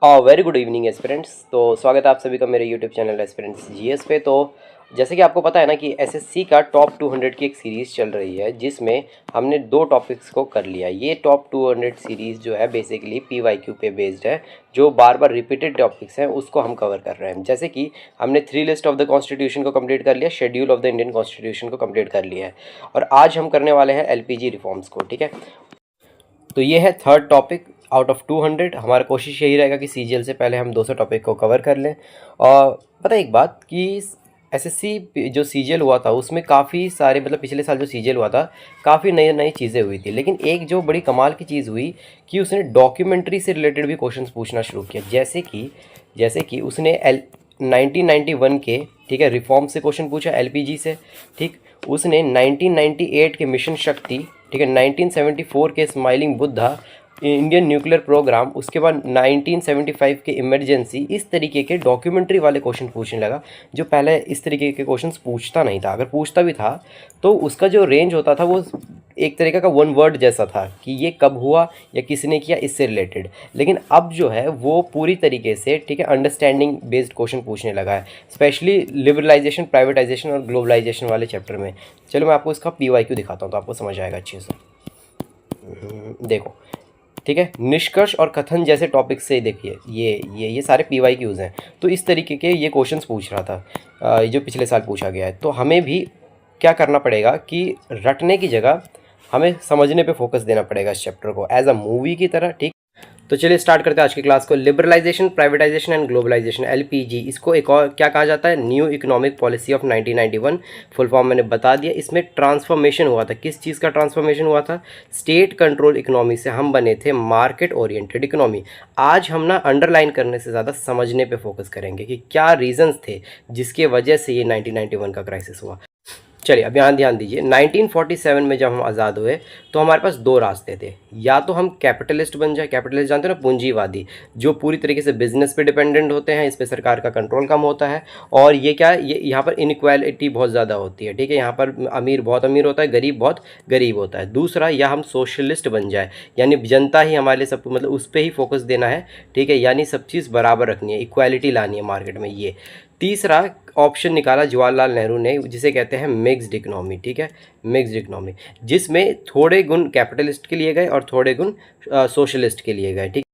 Very good evening aspirants. तो स्वागत है आप सभी का मेरे यूट्यूब चैनल एस्पिरेंट्स जीएस पे। तो जैसे कि आपको पता है ना कि एसएससी का टॉप 200 की एक सीरीज़ चल रही है जिसमें हमने दो टॉपिक्स को कर लिया। ये टॉप 200 सीरीज़ जो है बेसिकली पीवाईक्यू पे बेस्ड है, जो बार बार रिपीटेड टॉपिक्स हैं उसको हम कवर कर रहे हैं। जैसे कि हमने 3 लिस्ट ऑफ द कॉन्स्टिट्यूशन को कंप्लीट कर लिया, schedule of the Indian constitution को कंप्लीट कर लिया है, और आज हम करने वाले हैं एलपीजी रिफॉर्म्स को। ठीक है, तो ये है थर्ड टॉपिक आउट ऑफ 200। हमारा कोशिश यही रहेगा कि सीजीएल से पहले हम 200 टॉपिक को कवर कर लें। और पता है एक बात कि एसएससी जो सीजीएल हुआ था उसमें काफ़ी सारे मतलब पिछले साल जो सीजीएल हुआ था काफ़ी नई नई चीज़ें हुई थी, लेकिन एक जो बड़ी कमाल की चीज़ हुई कि उसने डॉक्यूमेंट्री से रिलेटेड भी क्वेश्चंस पूछना शुरू किया। जैसे कि उसने 1991 के, ठीक है, रिफॉर्म से क्वेश्चन पूछा एलपीजी से। ठीक, उसने 1998 के मिशन शक्ति, ठीक है, 1974 के smiling Buddha, Indian nuclear programme, उसके बाद 1975 के इमरजेंसी, इस तरीके के डॉक्यूमेंट्री वाले क्वेश्चन पूछने लगा, जो पहले इस तरीके के क्वेश्चंस पूछता नहीं था। अगर पूछता भी था तो उसका जो रेंज होता था वो एक तरीके का वन वर्ड जैसा था कि ये कब हुआ या किसने किया, इससे रिलेटेड। लेकिन अब जो है वो पूरी तरीके से, ठीक है, अंडरस्टैंडिंग बेस्ड क्वेश्चन पूछने लगा है, स्पेशली लिबरलाइजेशन, प्राइवेटाइजेशन और ग्लोबलाइजेशन वाले चैप्टर में। चलो मैं आपको इसका पीवाईक्यू दिखाता हूँ तो आपको समझ आएगा अच्छे से। देखो, ठीक है, निष्कर्ष और कथन जैसे टॉपिक से देखिए ये सारे पीवाईक्यूज हैं। तो इस तरीके के ये क्वेश्चंस पूछ रहा था जो पिछले साल पूछा गया है। तो हमें भी क्या करना पड़ेगा कि रटने की जगह हमें समझने पे फोकस देना पड़ेगा इस चैप्टर को एज अ मूवी की तरह। ठीक, तो चलिए स्टार्ट करते हैं आज की क्लास को। Liberalisation, privatisation and globalisation, LPG, इसको एक और क्या कहा जाता है, new economic policy of 1991। Full form मैंने बता दिया। इसमें ट्रांसफॉर्मेशन हुआ था। किस चीज़ का ट्रांसफॉर्मेशन हुआ था? स्टेट कंट्रोल इकोनॉमी से हम बने थे मार्केट ओरिएंटेड इकोनॉमी। आज हम ना अंडरलाइन करने से ज़्यादा समझने पे फोकस करेंगे कि क्या रीजंस थे जिसके वजह से ये 1991 का क्राइसिस हुआ। चलिए अब यहाँ ध्यान दीजिए, 1947 में जब हम आज़ाद हुए तो हमारे पास दो रास्ते थे। या तो हम कैपिटलिस्ट बन जाए, कैपिटलिस्ट जानते हो ना, पूंजीवादी, जो पूरी तरीके से बिजनेस पे डिपेंडेंट होते हैं, इस पे सरकार का कंट्रोल कम होता है, और ये क्या, ये यहाँ पर इनइक्वालिटी बहुत ज़्यादा होती है। ठीक है, यहाँ पर अमीर बहुत अमीर होता है, गरीब बहुत गरीब होता है। दूसरा, या हम सोशलिस्ट बन जाए, यानी जनता ही हमारे लिए सब, मतलब उस पर ही फोकस देना है। ठीक है, यानी सब चीज़ बराबर रखनी है, इक्वालिटी लानी है मार्केट में। ये तीसरा ऑप्शन निकाला जवाहरलाल नेहरू ने, जिसे कहते हैं मिक्स्ड इकोनॉमी। ठीक है, मिक्स्ड इकोनॉमी, जिसमें थोड़े गुण कैपिटलिस्ट के लिए गए और थोड़े गुण सोशलिस्ट के लिए गए। ठीक,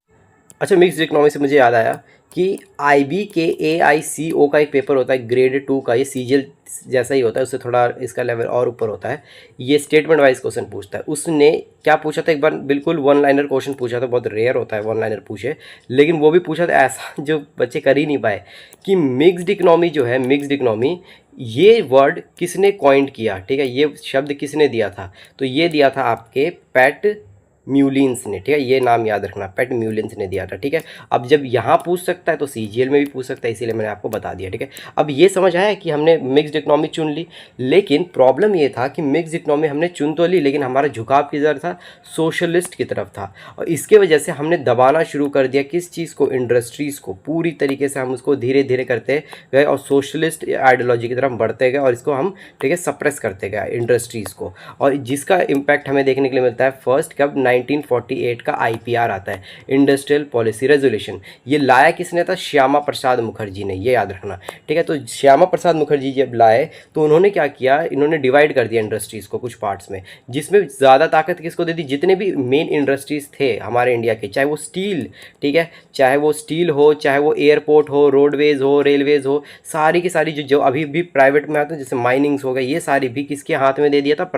अच्छा, मिक्स्ड इकोनॉमी से मुझे याद आया कि आईबी के AICO का एक पेपर होता है ग्रेड 2 का, ये सीजीएल जैसा ही होता है, उससे थोड़ा इसका लेवल और ऊपर होता है। ये स्टेटमेंट वाइज क्वेश्चन पूछता है। उसने क्या पूछा था, एक बार बिल्कुल वन लाइनर क्वेश्चन पूछा था, बहुत रेयर होता है वन लाइनर पूछे, लेकिन वो भी पूछा था ऐसा जो बच्चे कर ही नहीं पाए, कि मिक्स्ड इकोनॉमी जो है, मिक्स्ड इकोनॉमी, ये वर्ड किसने कॉइंड किया। ठीक है, ये शब्द किसने दिया था? तो ये दिया था आपके पैट म्यूलिन्स ने। ठीक है, ये नाम याद रखना, पैट म्यूलिन्स ने दिया था। ठीक है, अब जब यहाँ पूछ सकता है तो सीजीएल में भी पूछ सकता है, इसीलिए मैंने आपको बता दिया। ठीक है, अब ये समझ आया कि हमने मिक्स्ड इकोनॉमी चुन ली, लेकिन प्रॉब्लम ये था कि मिक्स्ड इकोनॉमी हमने चुन तो ली, लेकिन हमारा झुकाव किधर था? सोशलिस्ट की तरफ था। और इसके वजह से हमने दबाना शुरू कर दिया किस चीज़ को? इंडस्ट्रीज़ को। पूरी तरीके से हम उसको धीरे धीरे करते गए और सोशलिस्ट आइडियोलॉजी की तरफ बढ़ते गए, और इसको हम, ठीक है, सप्रेस करते गए इंडस्ट्रीज़ को। और जिसका इम्पैक्ट हमें देखने के लिए मिलता है फर्स्ट कब, 1948 का IPR आता है, इंडस्ट्रियल पॉलिसी रेजोल्यूशन। ये लाया किसने था? श्यामा प्रसाद मुखर्जी ने, ये याद रखना। ठीक है, तो श्यामा प्रसाद मुखर्जी जब लाए तो उन्होंने क्या किया, इन्होंने डिवाइड कर दिया इंडस्ट्रीज़ को कुछ पार्ट्स में, जिसमें ज़्यादा ताकत किसको दे दी? जितने भी मेन इंडस्ट्रीज़ थे हमारे इंडिया के, चाहे वो स्टील, ठीक है, चाहे वो स्टील हो, चाहे वो एयरपोर्ट हो, रोडवेज़ हो, रेलवेज़ हो, सारी की सारी जो अभी भी प्राइवेट में आते हैं, जैसे माइनिंग्स हो गए, ये सारी भी किसके हाथ में दे दिया था?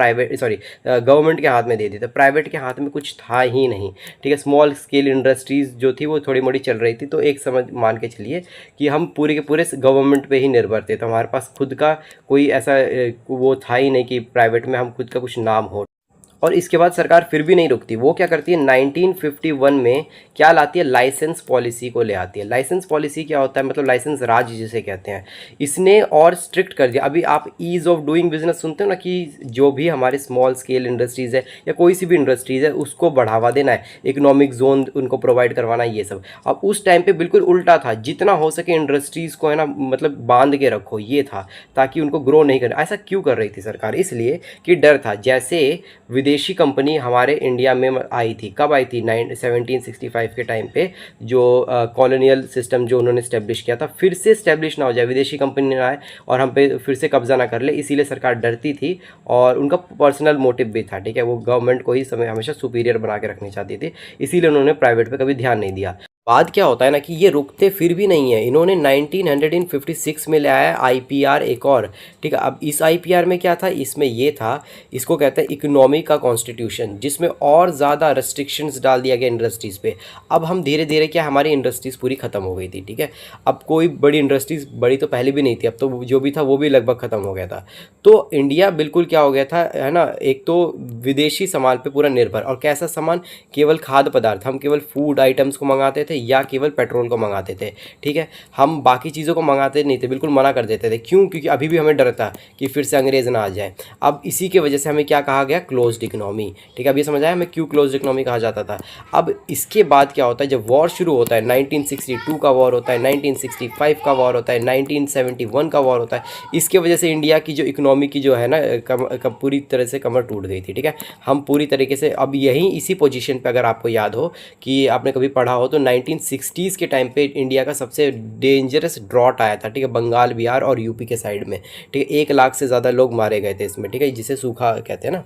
गवर्नमेंट के हाथ में दे दिया था। प्राइवेट के हाथ में कुछ था ही नहीं। ठीक है, स्मॉल स्केल इंडस्ट्रीज़ जो थी वो थोड़ी मोड़ी चल रही थी। तो एक समझ मान के चलिए कि हम पूरे के पूरे गवर्नमेंट पे ही निर्भर थे, तो हमारे पास खुद का कोई ऐसा वो था ही नहीं कि प्राइवेट में हम खुद का कुछ नाम हो। और इसके बाद सरकार फिर भी नहीं रुकती, वो क्या करती है, 1951 में क्या लाती है? लाइसेंस पॉलिसी को ले आती है। लाइसेंस पॉलिसी क्या होता है? मतलब लाइसेंस राज जिसे कहते हैं। इसने और स्ट्रिक्ट कर दिया। अभी आप ईज़ ऑफ डूइंग बिजनेस सुनते हो ना, कि जो भी हमारे स्मॉल स्केल इंडस्ट्रीज़ है या कोई सी भी इंडस्ट्रीज़ है उसको बढ़ावा देना है, इकोनॉमिक जोन उनको प्रोवाइड करवाना है, ये सब। अब उस टाइम पर बिल्कुल उल्टा था, जितना हो सके इंडस्ट्रीज़ को, है ना, मतलब बांध के रखो, ये था, ताकि उनको ग्रो नहीं करना। ऐसा क्यों कर रही थी सरकार? इसलिए कि डर था, जैसे विदेश विदेशी कंपनी हमारे इंडिया में आई थी। कब आई थी? 1765 के टाइम पे, जो कॉलोनियल सिस्टम जो उन्होंने इस्टेब्लिश किया था, फिर से इस्टेब्लिश ना हो जाए, विदेशी कंपनी ना आए और हम पे फिर से कब्जा ना कर ले, इसीलिए सरकार डरती थी और उनका पर्सनल मोटिव भी था, ठीक है। वो गवर्नमेंट को ही समय हमेशा सुपीरियर बना के रखनी चाहती थी, इसीलिए उन्होंने प्राइवेट पे कभी ध्यान नहीं दिया। बाद क्या होता है ना कि ये रुकते फिर भी नहीं है, इन्होंने 1956 में लाया है आईपीआर एक और, ठीक है। अब इस आईपीआर में क्या था? इसमें ये था, इसको कहते हैं इकोनॉमी का कॉन्स्टिट्यूशन, जिसमें और ज़्यादा रेस्ट्रिक्शंस डाल दिया गया इंडस्ट्रीज़ पे। अब हम धीरे धीरे क्या, हमारी इंडस्ट्रीज़ पूरी ख़त्म हो गई थी, ठीक है। अब कोई बड़ी इंडस्ट्रीज़, बड़ी तो पहले भी नहीं थी, अब तो जो भी था वो भी लगभग ख़त्म हो गया था। तो इंडिया बिल्कुल क्या हो गया था, है ना, एक तो विदेशी सामान पे पूरा निर्भर, और कैसा सामान? केवल खाद्य पदार्थ, हम केवल फूड आइटम्स को मंगाते थे या केवल पेट्रोल को मंगाते थे, ठीक है। हम बाकी चीज़ों को मंगाते नहीं थे, बिल्कुल मना कर देते थे। क्यों? क्योंकि अभी भी हमें डर था कि फिर से अंग्रेज़ ना आ जाए। अब इसी के वजह से हमें क्या कहा गया? क्लोज्ड इकोनॉमी, ठीक है। अब ये समझ आया हमें क्यों क्लोज्ड इकोनॉमी कहा जाता था। अब इसके बाद क्या होता है, जब वॉर शुरू होता है, 1962 का वॉर होता है, 1965 का वॉर होता है, 1971 का वॉर होता है, इसके वजह से इंडिया की जो इकोनॉमी की जो है ना पूरी तरह से कमर टूट गई थी, ठीक है। हम पूरी तरीके से अब यहीं इसी पोजीशन पे, अगर आपको याद हो कि आपने कभी पढ़ा हो, तो 1960s के टाइम पे इंडिया का सबसे डेंजरस ड्रॉट आया था, ठीक है, बंगाल, बिहार और यूपी के साइड में, ठीक है। 1 लाख से ज़्यादा लोग मारे गए थे इसमें, ठीक है, जिसे सूखा कहते हैं ना।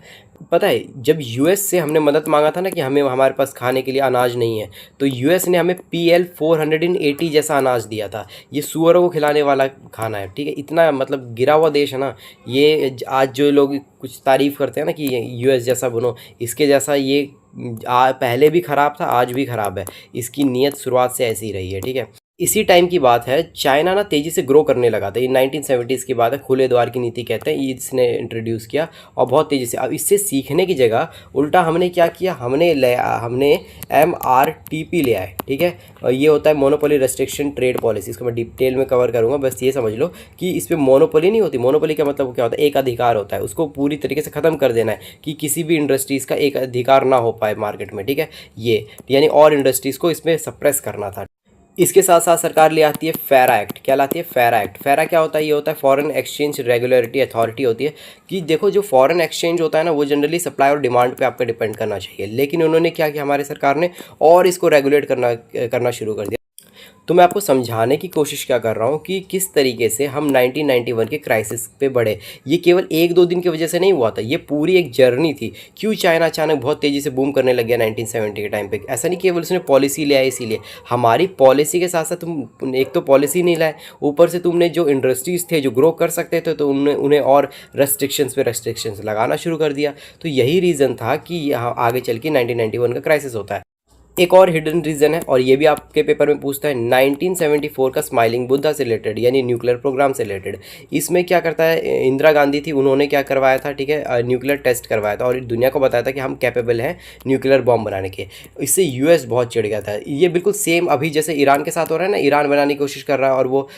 पता है, जब यूएस से हमने मदद मांगा था ना कि हमें, हमारे पास खाने के लिए अनाज नहीं है, तो यूएस ने हमें PL 480 जैसा अनाज दिया था। ये सुअरों को खिलाने वाला खाना है, ठीक है। इतना मतलब गिरा हुआ देश है ना ये। आज जो लोग कुछ तारीफ़ करते हैं ना कि यूएस जैसा बनो, इसके जैसा ये पहले भी ख़राब था, आज भी ख़राब है। इसकी नीयत शुरुआत से ऐसी ही रही है, ठीक है। इसी टाइम की बात है, चाइना ना तेज़ी से ग्रो करने लगा था। ये 1970s की बात है, खुले द्वार की नीति कहते हैं, ये इसने इंट्रोड्यूस किया और बहुत तेज़ी से। अब इससे सीखने की जगह उल्टा हमने क्या किया, हमने MRTP ले आए, ठीक है। और ये होता है मोनोपोली रेस्ट्रिक्शन ट्रेड पॉलिसी। इसको मैं डिटेल में कवर करूँगा, बस ये समझ लो कि इस पर मोनोपोली नहीं होती। मोनोपोली का मतलब क्या होता है? एक अधिकार होता है, उसको पूरी तरीके से ख़त्म कर देना है कि किसी भी इंडस्ट्रीज़ का एक अधिकार ना हो पाए मार्केट में, ठीक है। ये यानी और इंडस्ट्रीज़ को इसमें सप्रेस करना था। इसके साथ साथ सरकार ले आती है फेरा एक्ट। क्या लाती है? फेरा एक्ट। फेरा क्या होता है? ये होता है फॉरेन एक्सचेंज रेगुलेटरी अथॉरिटी होती है कि देखो, जो फॉरेन एक्सचेंज होता है ना, वो जनरली सप्लाई और डिमांड पे आपका डिपेंड करना चाहिए, लेकिन उन्होंने क्या किया, हमारी सरकार ने और इसको रेगुलेट करना शुरू कर दिया। तो मैं आपको समझाने की कोशिश क्या कर रहा हूँ कि किस तरीके से हम 1991 के क्राइसिस पे बढ़े। ये केवल 1-2 दिन की वजह से नहीं हुआ था, ये पूरी एक जर्नी थी। क्यों चाइना अचानक बहुत तेज़ी से बूम करने लग गया 1970 के टाइम पे? ऐसा नहीं केवल उसने पॉलिसी ले आई इसीलिए। हमारी पॉलिसी के साथ साथ तुम एक तो पॉलिसी नहीं लाए, ऊपर से तुमने जो इंडस्ट्रीज़ थे जो ग्रो कर सकते थे, तो उन्हें और रेस्ट्रिक्शंस पे रेस्ट्रिक्शंस लगाना शुरू कर दिया। तो यही रीज़न था कि यहाँ आगे चल के 1991 का क्राइसिस होता है। एक और हिडन रीज़न है, और ये भी आपके पेपर में पूछता है, 1974 का स्माइलिंग बुद्धा से रिलेटेड, यानी न्यूक्लियर प्रोग्राम से रिलेटेड। इसमें क्या करता है, इंदिरा गांधी थी, उन्होंने क्या करवाया था, ठीक है, न्यूक्लियर टेस्ट करवाया था और दुनिया को बताया था कि हम कैपेबल हैं न्यूक्लियर बॉम्ब बनाने के। इससे यूएस बहुत चिढ़ गया था। ये बिल्कुल सेम अभी जैसे ईरान के साथ हो रहा है ना, ईरान बनाने की कोशिश कर रहा है और वो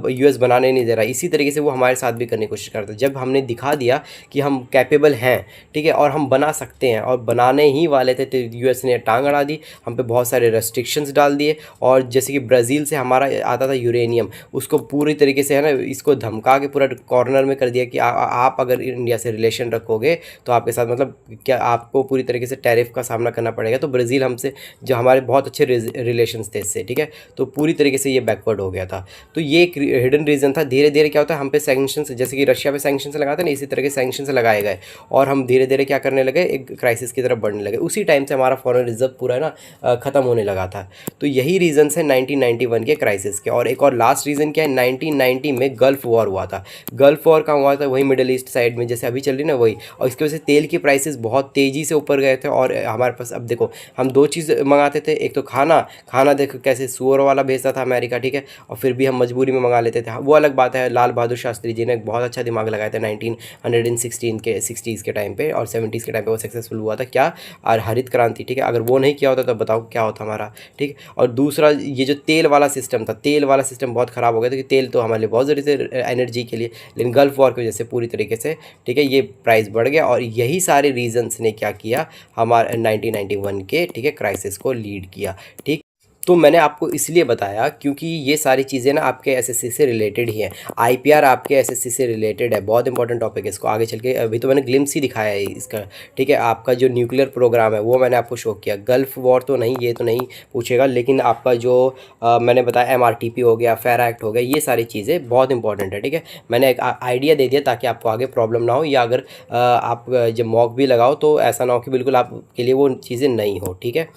यूएस बनाने नहीं दे रहा, इसी तरीके से वो हमारे साथ भी करने की कोशिश करता है। जब हमने दिखा दिया कि हम कैपेबल हैं, ठीक है, और हम बना सकते हैं और बनाने ही वाले थे, तो यूएस ने टांग अड़ा दी, हम पे बहुत सारे रेस्ट्रिक्शंस डाल दिए। और जैसे कि ब्राज़ील से हमारा आता था यूरेनियम, उसको पूरी तरीके से, है ना, इसको धमका के पूरा कॉर्नर में कर दिया कि आप अगर इंडिया से रिलेशन रखोगे तो आपके साथ मतलब क्या, आपको पूरी तरीके से टैरिफ का सामना करना पड़ेगा। तो ब्राज़ील हमसे, जो हमारे बहुत अच्छे रिलेशंस थे इससे, ठीक है, तो पूरी तरीके से ये बैकवर्ड हो गया था। तो ये एक हिडन रीज़न था। धीरे धीरे क्या होता है, हम पे सैंक्शंस, जैसे कि रशिया पे सैंक्शंस लगाते हैं ना, इसी तरह के सैंक्शंस लगाए गए और हम धीरे धीरे क्या करने लगे, एक क्राइसिस की तरफ बढ़ने लगे। उसी टाइम से हमारा फॉरेन रिजर्व पूरा है ना ख़त्म होने लगा था। तो यही रीजंस है 1991 के क्राइसिस के। और एक और लास्ट रीज़न क्या है, 1990 में गल्फ़ वॉर हुआ था। गल्फ़ वॉर कहाँ हुआ था? वही मिडिल ईस्ट साइड में, जैसे अभी चल रही ना वही। और इसकी वजह से तेल की प्राइसेस बहुत तेज़ी से ऊपर गए थे और हमारे पास, अब देखो, हम 2 चीज़ मंगाते थे, एक तो खाना देखो कैसे सुअर वाला भेजता था अमेरिका, ठीक है, और फिर भी हम मजबूरी में मंगा लेते थे, वो अलग बात है। लाल बहादुर शास्त्री जी ने बहुत अच्छा दिमाग लगाया था 1960s के टाइम पे और 70s के टाइम पे वो सक्सेसफुल हुआ था। क्या? और हरित क्रांति, ठीक है। अगर वो नहीं किया होता तो बताओ क्या होता हमारा, ठीक है। और दूसरा, ये जो तेल वाला सिस्टम था, तेल वाला सिस्टम बहुत ख़राब हो गया था कि तेल तो हमारे लिए बहुत ज़रूरी थे एनर्जी के लिए, लेकिन गल्फ़ वॉर की वजह से पूरी तरीके से, ठीक है, ये प्राइस बढ़ गया। और यही सारे रीजंस ने क्या किया, हमारे 1991 के, ठीक है, क्राइसिस को लीड किया, ठीक। तो मैंने आपको इसलिए बताया क्योंकि ये सारी चीज़ें ना आपके एसएससी से रिलेटेड ही हैं। आईपीआर आपके एसएससी से रिलेटेड है, बहुत इंपॉर्टेंट टॉपिक है। इसको आगे चल के अभी तो मैंने ग्लिम्स ही दिखाया है इसका, ठीक है। आपका जो न्यूक्लियर प्रोग्राम है वो मैंने आपको शो किया। गल्फ वॉर तो नहीं, ये तो नहीं पूछेगा, लेकिन आपका जो मैंने बताया एमआरटीपी हो गया, फेरा एक्ट हो गया, ये सारी चीज़ें बहुत इंपॉर्टेंट है, ठीक है। मैंने एक आइडिया दे दिया ताकि आपको आगे प्रॉब्लम ना हो, या अगर आप जब मॉक भी लगाओ तो ऐसा ना हो कि बिल्कुल आपके लिए वो चीज़ें नहीं हो, ठीक है।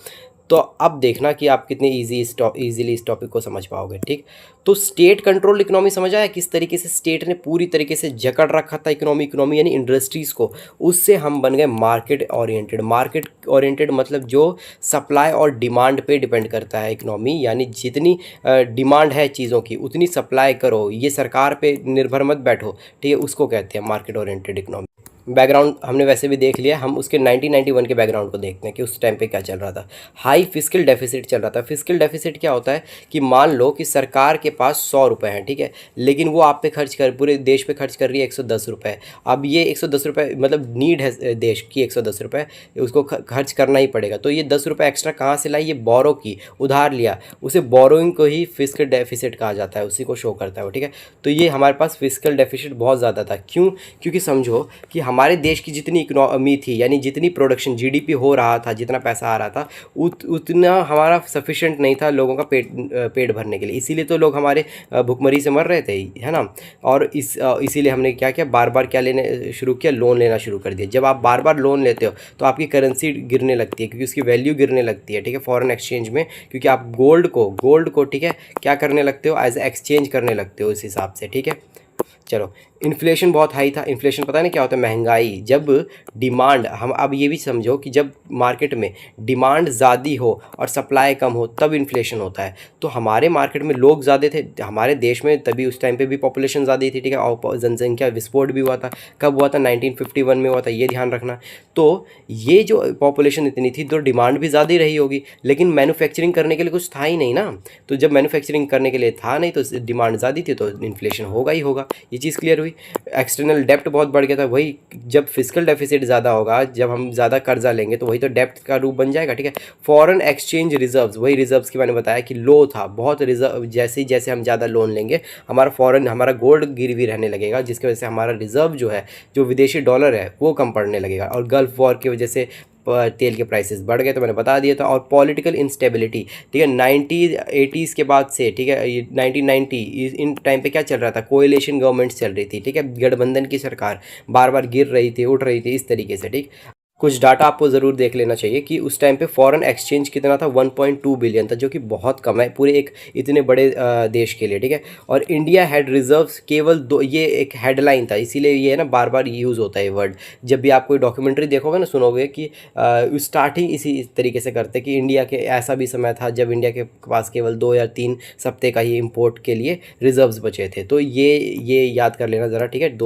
तो अब देखना कि आप कितने ईजिली इस टॉपिक को समझ पाओगे, ठीक। तो स्टेट कंट्रोल इकोनॉमी समझ आया, किस तरीके से स्टेट ने पूरी तरीके से जकड़ रखा था इकोनॉमी यानी इंडस्ट्रीज़ को। उससे हम बन गए मार्केट ओरिएंटेड मतलब जो सप्लाई और डिमांड पे डिपेंड करता है इकोनॉमी, यानी जितनी डिमांड है चीज़ों की उतनी सप्लाई करो, ये सरकार पे निर्भर मत बैठो, ठीक है। उसको कहते हैं मार्केट ओरिएंटेड इकोनॉमी। बैकग्राउंड हमने वैसे भी देख लिया, हम उसके 1991 के बैकग्राउंड को देखते हैं कि उस टाइम पे क्या चल रहा था। हाई फिस्कल डेफिसिट चल रहा था। फिस्कल डेफिसिट क्या होता है कि मान लो कि सरकार के पास 100 रुपये हैं, ठीक है, लेकिन वो आप पे खर्च कर, पूरे देश पे खर्च कर रही है 110 रुपये। अब ये 110 रुपये मतलब नीड है देश की 110 रुपये, उसको खर्च करना ही पड़ेगा। तो ये 10 रुपये एक्स्ट्रा कहाँ से लाई? ये बोरो की, उधार लिया, उसे बोरोइंग को ही फिस्कल डेफिसिट कहा जाता है, उसी को शो करता है वो, ठीक है। तो ये हमारे पास फिस्कल डेफिसिट बहुत ज़्यादा था। क्यों? क्योंकि समझो कि हमारे देश की जितनी इकोनॉमी थी, यानी जितनी प्रोडक्शन जीडीपी हो रहा था, जितना पैसा आ रहा था, उतना हमारा सफिशिएंट नहीं था लोगों का पेट भरने के लिए। इसीलिए तो लोग हमारे भुखमरी से मर रहे थे, है ना। और इसीलिए हमने क्या किया, बार बार क्या लेने शुरू किया, लोन लेना शुरू कर दिया। जब आप बार बार लोन लेते हो तो आपकी करेंसी गिरने लगती है, क्योंकि उसकी वैल्यू गिरने लगती है, ठीक है, फॉरेन एक्सचेंज में। क्योंकि आप गोल्ड को ठीक है क्या करने लगते हो, एज एक्सचेंज करने लगते हो इस हिसाब से, ठीक है। चलो, इन्फ्लेशन बहुत हाई था। इन्फ्लेशन पता है ना क्या होता है? महंगाई। जब डिमांड, हम अब ये भी समझो कि जब मार्केट में डिमांड ज़्यादा हो और सप्लाई कम हो तब इन्फ्लेशन होता है। तो हमारे मार्केट में लोग ज़्यादा थे हमारे देश में, तभी उस टाइम पे भी पॉपुलेशन ज़्यादा थी, ठीक है, और जनसंख्या विस्फोट भी हुआ था। कब हुआ था? 1951 में हुआ था, ये ध्यान रखना। तो ये जो पॉपुलेशन इतनी थी तो डिमांड भी ज़्यादा ही रही होगी, लेकिन मैन्युफैक्चरिंग करने के लिए कुछ था ही नहीं ना। तो जब मैन्युफैक्चरिंग करने के लिए था नहीं तो डिमांड ज़्यादा थी, तो इन्फ्लेशन होगा ही होगा। ये चीज़ क्लियर हुई। एक्सटर्नल डेप्ट बहुत बढ़ गया था। वही, जब फिजिकल डेफिसिट ज़्यादा होगा, जब हम ज़्यादा कर्जा लेंगे तो वही तो डेप्ट का रूप बन जाएगा, ठीक है। फॉरेन एक्सचेंज रिजर्व्स, वही रिजर्व्स की मैंने बताया कि लो था बहुत रिजर्व। जैसे जैसे हम ज़्यादा लोन लेंगे हमारा गोल्ड गिरवी रहने लगेगा, जिसकी वजह से हमारा रिजर्व जो है, जो विदेशी डॉलर है, वो कम पड़ने लगेगा। और गल्फ वॉर की वजह से तेल के प्राइसेस बढ़ गए, तो मैंने बता दिया था। और पॉलिटिकल इंस्टेबिलिटी, ठीक है, 1980s के बाद से, ठीक है, ये 1990 इन टाइम पे क्या चल रहा था? कोएलिशन गवर्नमेंट्स चल रही थी, ठीक है, गठबंधन की सरकार बार बार गिर रही थी, उठ रही थी, इस तरीके से, ठीक। कुछ डाटा आपको ज़रूर देख लेना चाहिए कि उस टाइम पे फॉरेन एक्सचेंज कितना था, 1.2 बिलियन था, जो कि बहुत कम है पूरे एक इतने बड़े देश के लिए, ठीक है। और इंडिया हैड रिजर्व्स केवल दो, ये एक हेडलाइन था, इसीलिए ये ना बार बार यूज़ होता है ये वर्ड। जब भी आप कोई डॉक्यूमेंट्री देखोगे ना, सुनोगे कि स्टार्टिंग इसी तरीके से करते कि इंडिया के ऐसा भी समय था जब इंडिया के पास केवल 2 या 3 सप्ते का ही इम्पोर्ट के लिए रिजर्व्स बचे थे। तो ये याद कर लेना ज़रा, ठीक है।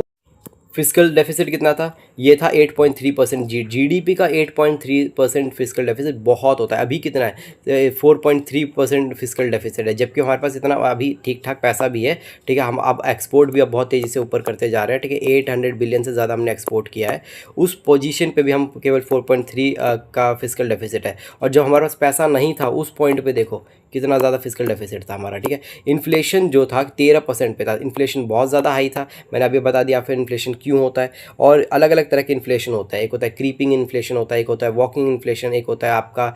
फिजिकल डेफिसिट कितना था? ये था 8.3%। जीडीपी का 8.3% फिजिकल डेफिसिट बहुत होता है। अभी कितना है? 4.3% फिजिकल डेफिसिट है, जबकि हमारे पास इतना अभी ठीक ठाक पैसा भी है, ठीक है। हम अब एक्सपोर्ट भी अब बहुत तेज़ी से ऊपर करते जा रहे हैं, ठीक है। 800 बिलियन से ज़्यादा हमने एक्सपोर्ट किया है। उस पोजीशन पे भी हम केवल 4.3 का फिजिकल डेफिसिट है। और जब हमारे पास पैसा नहीं था उस पॉइंट पे देखो कितना ज़्यादा फिजिकल डेफिसिट था हमारा, ठीक है। इन्फ्लेशन जो था 13% पे था। इन्फ्लेशन बहुत ज़्यादा हाई था, मैंने अभी बता दिया फिर इन्फ्लेशन क्यों होता है। और अलग अलग तरह के इन्फ्लेशन होता है, एक होता है क्रीपिंग इन्फ्लेशन होता है, एक होता है वॉकिंग इन्फ्लेशन, एक होता है आपका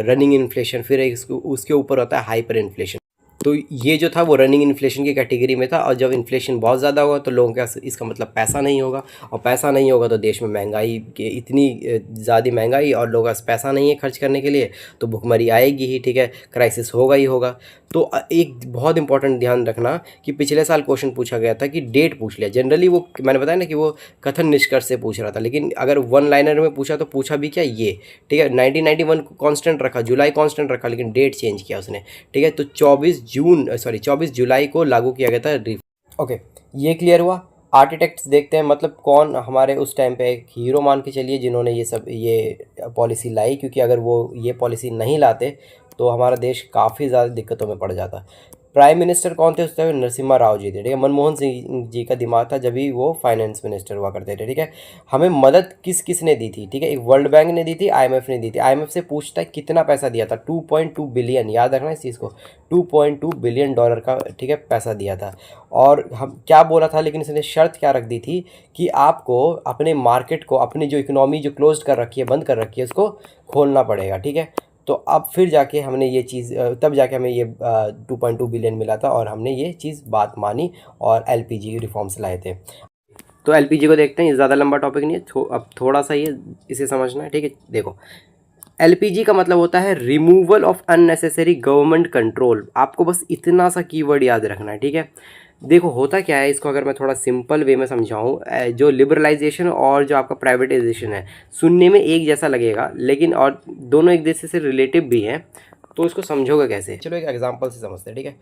रनिंग इन्फ्लेशन, फिर एक उसके ऊपर होता है हाइपर इन्फ्लेशन। तो ये जो था वो रनिंग इन्फ्लेशन की कैटेगरी में था। और जब इन्फ्लेशन बहुत ज़्यादा होगा तो लोगों के पास इसका मतलब पैसा नहीं होगा, और पैसा नहीं होगा तो देश में महंगाई के इतनी ज़्यादा महंगाई, और लोगों के पास पैसा नहीं है खर्च करने के लिए, तो भुखमरी आएगी ही, ठीक है, क्राइसिस होगा ही होगा। तो एक बहुत इंपॉर्टेंट ध्यान रखना कि पिछले साल क्वेश्चन पूछा गया था कि डेट पूछ लिया। जनरली वो मैंने बताया ना कि वो कथन निष्कर्ष से पूछ रहा था, लेकिन अगर वन लाइनर में पूछा तो पूछा भी क्या ये, ठीक है। 1991 को कांस्टेंट रखा, जुलाई कांस्टेंट रखा, लेकिन डेट चेंज किया उसने, ठीक है। तो 24 जुलाई को लागू किया गया था। ओके, ये क्लियर हुआ। आर्किटेक्ट्स देखते हैं, मतलब कौन हमारे उस टाइम पे एक हीरो मान के चलिए जिन्होंने ये पॉलिसी लाई, क्योंकि अगर वो ये पॉलिसी नहीं लाते तो हमारा देश काफ़ी ज़्यादा दिक्कतों में पड़ जाता। प्राइम मिनिस्टर कौन थे उस टाइम? नरसिम्हा राव जी थे, ठीक है। मनमोहन सिंह जी का दिमाग था जब भी वो फाइनेंस मिनिस्टर हुआ करते थे, ठीक है। हमें मदद किस किस ने दी थी, ठीक है? एक वर्ल्ड बैंक ने दी थी, आईएमएफ ने दी थी। आईएमएफ से पूछता है कितना पैसा दिया था, 2.2 बिलियन, याद रखना इस चीज़ को, 2.2 बिलियन डॉलर का, ठीक है, पैसा दिया था। और हम क्या बोला था, लेकिन इसने शर्त क्या रख दी थी कि आपको अपने मार्केट को, अपनी जो इकोनॉमी जो क्लोज कर रखी है, बंद कर रखी है, उसको खोलना पड़ेगा, ठीक है। तो अब फिर जाके हमने ये चीज़, तब जाके हमें ये 2.2 बिलियन मिला था और हमने ये चीज़ बात मानी और एलपीजी रिफॉर्म्स लाए थे। तो एलपीजी को देखते हैं, ये ज़्यादा लंबा टॉपिक नहीं है, अब थोड़ा सा ये इसे समझना है, ठीक है। देखो, एलपीजी का मतलब होता है removal of unnecessary government control. आपको बस इतना सा कीवर्ड याद रखना है, ठीक है। देखो होता क्या है, इसको अगर मैं थोड़ा सिंपल वे में समझाऊं, जो लिबरलाइजेशन और जो आपका प्राइवेटाइजेशन है, सुनने में एक जैसा लगेगा, लेकिन और दोनों एक दूसरे से रिलेटिव भी हैं। तो इसको समझोगे कैसे? चलो एक एग्जांपल से समझते हैं, ठीक है।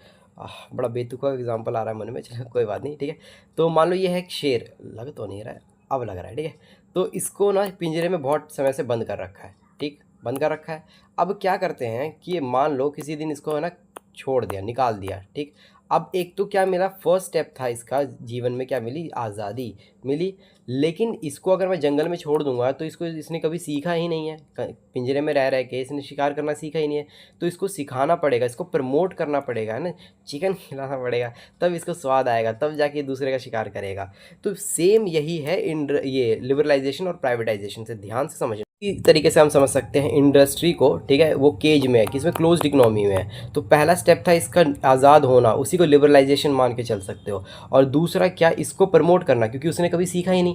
बड़ा बेतुका एग्जांपल आ रहा है मन में, चलो कोई बात नहीं, ठीक है। तो मान लो ये है एक शेर, लग तो नहीं रहा है, अब लग रहा है, ठीक है। तो इसको ना पिंजरे में बहुत समय से बंद कर रखा है, ठीक, बंद कर रखा है। अब क्या करते हैं कि मान लो किसी दिन इसको है ना छोड़ दिया, निकाल दिया, ठीक। अब एक तो क्या मेरा फर्स्ट स्टेप था इसका जीवन में, क्या मिली? आज़ादी मिली। लेकिन इसको अगर मैं जंगल में छोड़ दूंगा तो इसको, इसने कभी सीखा ही नहीं है, पिंजरे में रह के इसने शिकार करना सीखा ही नहीं है। तो इसको सिखाना पड़ेगा, इसको प्रमोट करना पड़ेगा, है ना, चिकन खिलाना पड़ेगा, तब इसको स्वाद आएगा, तब जाके दूसरे का शिकार करेगा। तो सेम यही है ये लिबरलाइजेशन और प्राइवेटाइजेशन से, ध्यान से समझना। इस तरीके से हम समझ सकते हैं इंडस्ट्री को, ठीक है, वो केज में है, किसमें? क्लोज्ड इकोनॉमी में है। तो पहला स्टेप था इसका आज़ाद होना, उसी को लिबरलाइजेशन मान के चल सकते हो। और दूसरा क्या? इसको प्रमोट करना, क्योंकि उसने कभी सीखा ही नहीं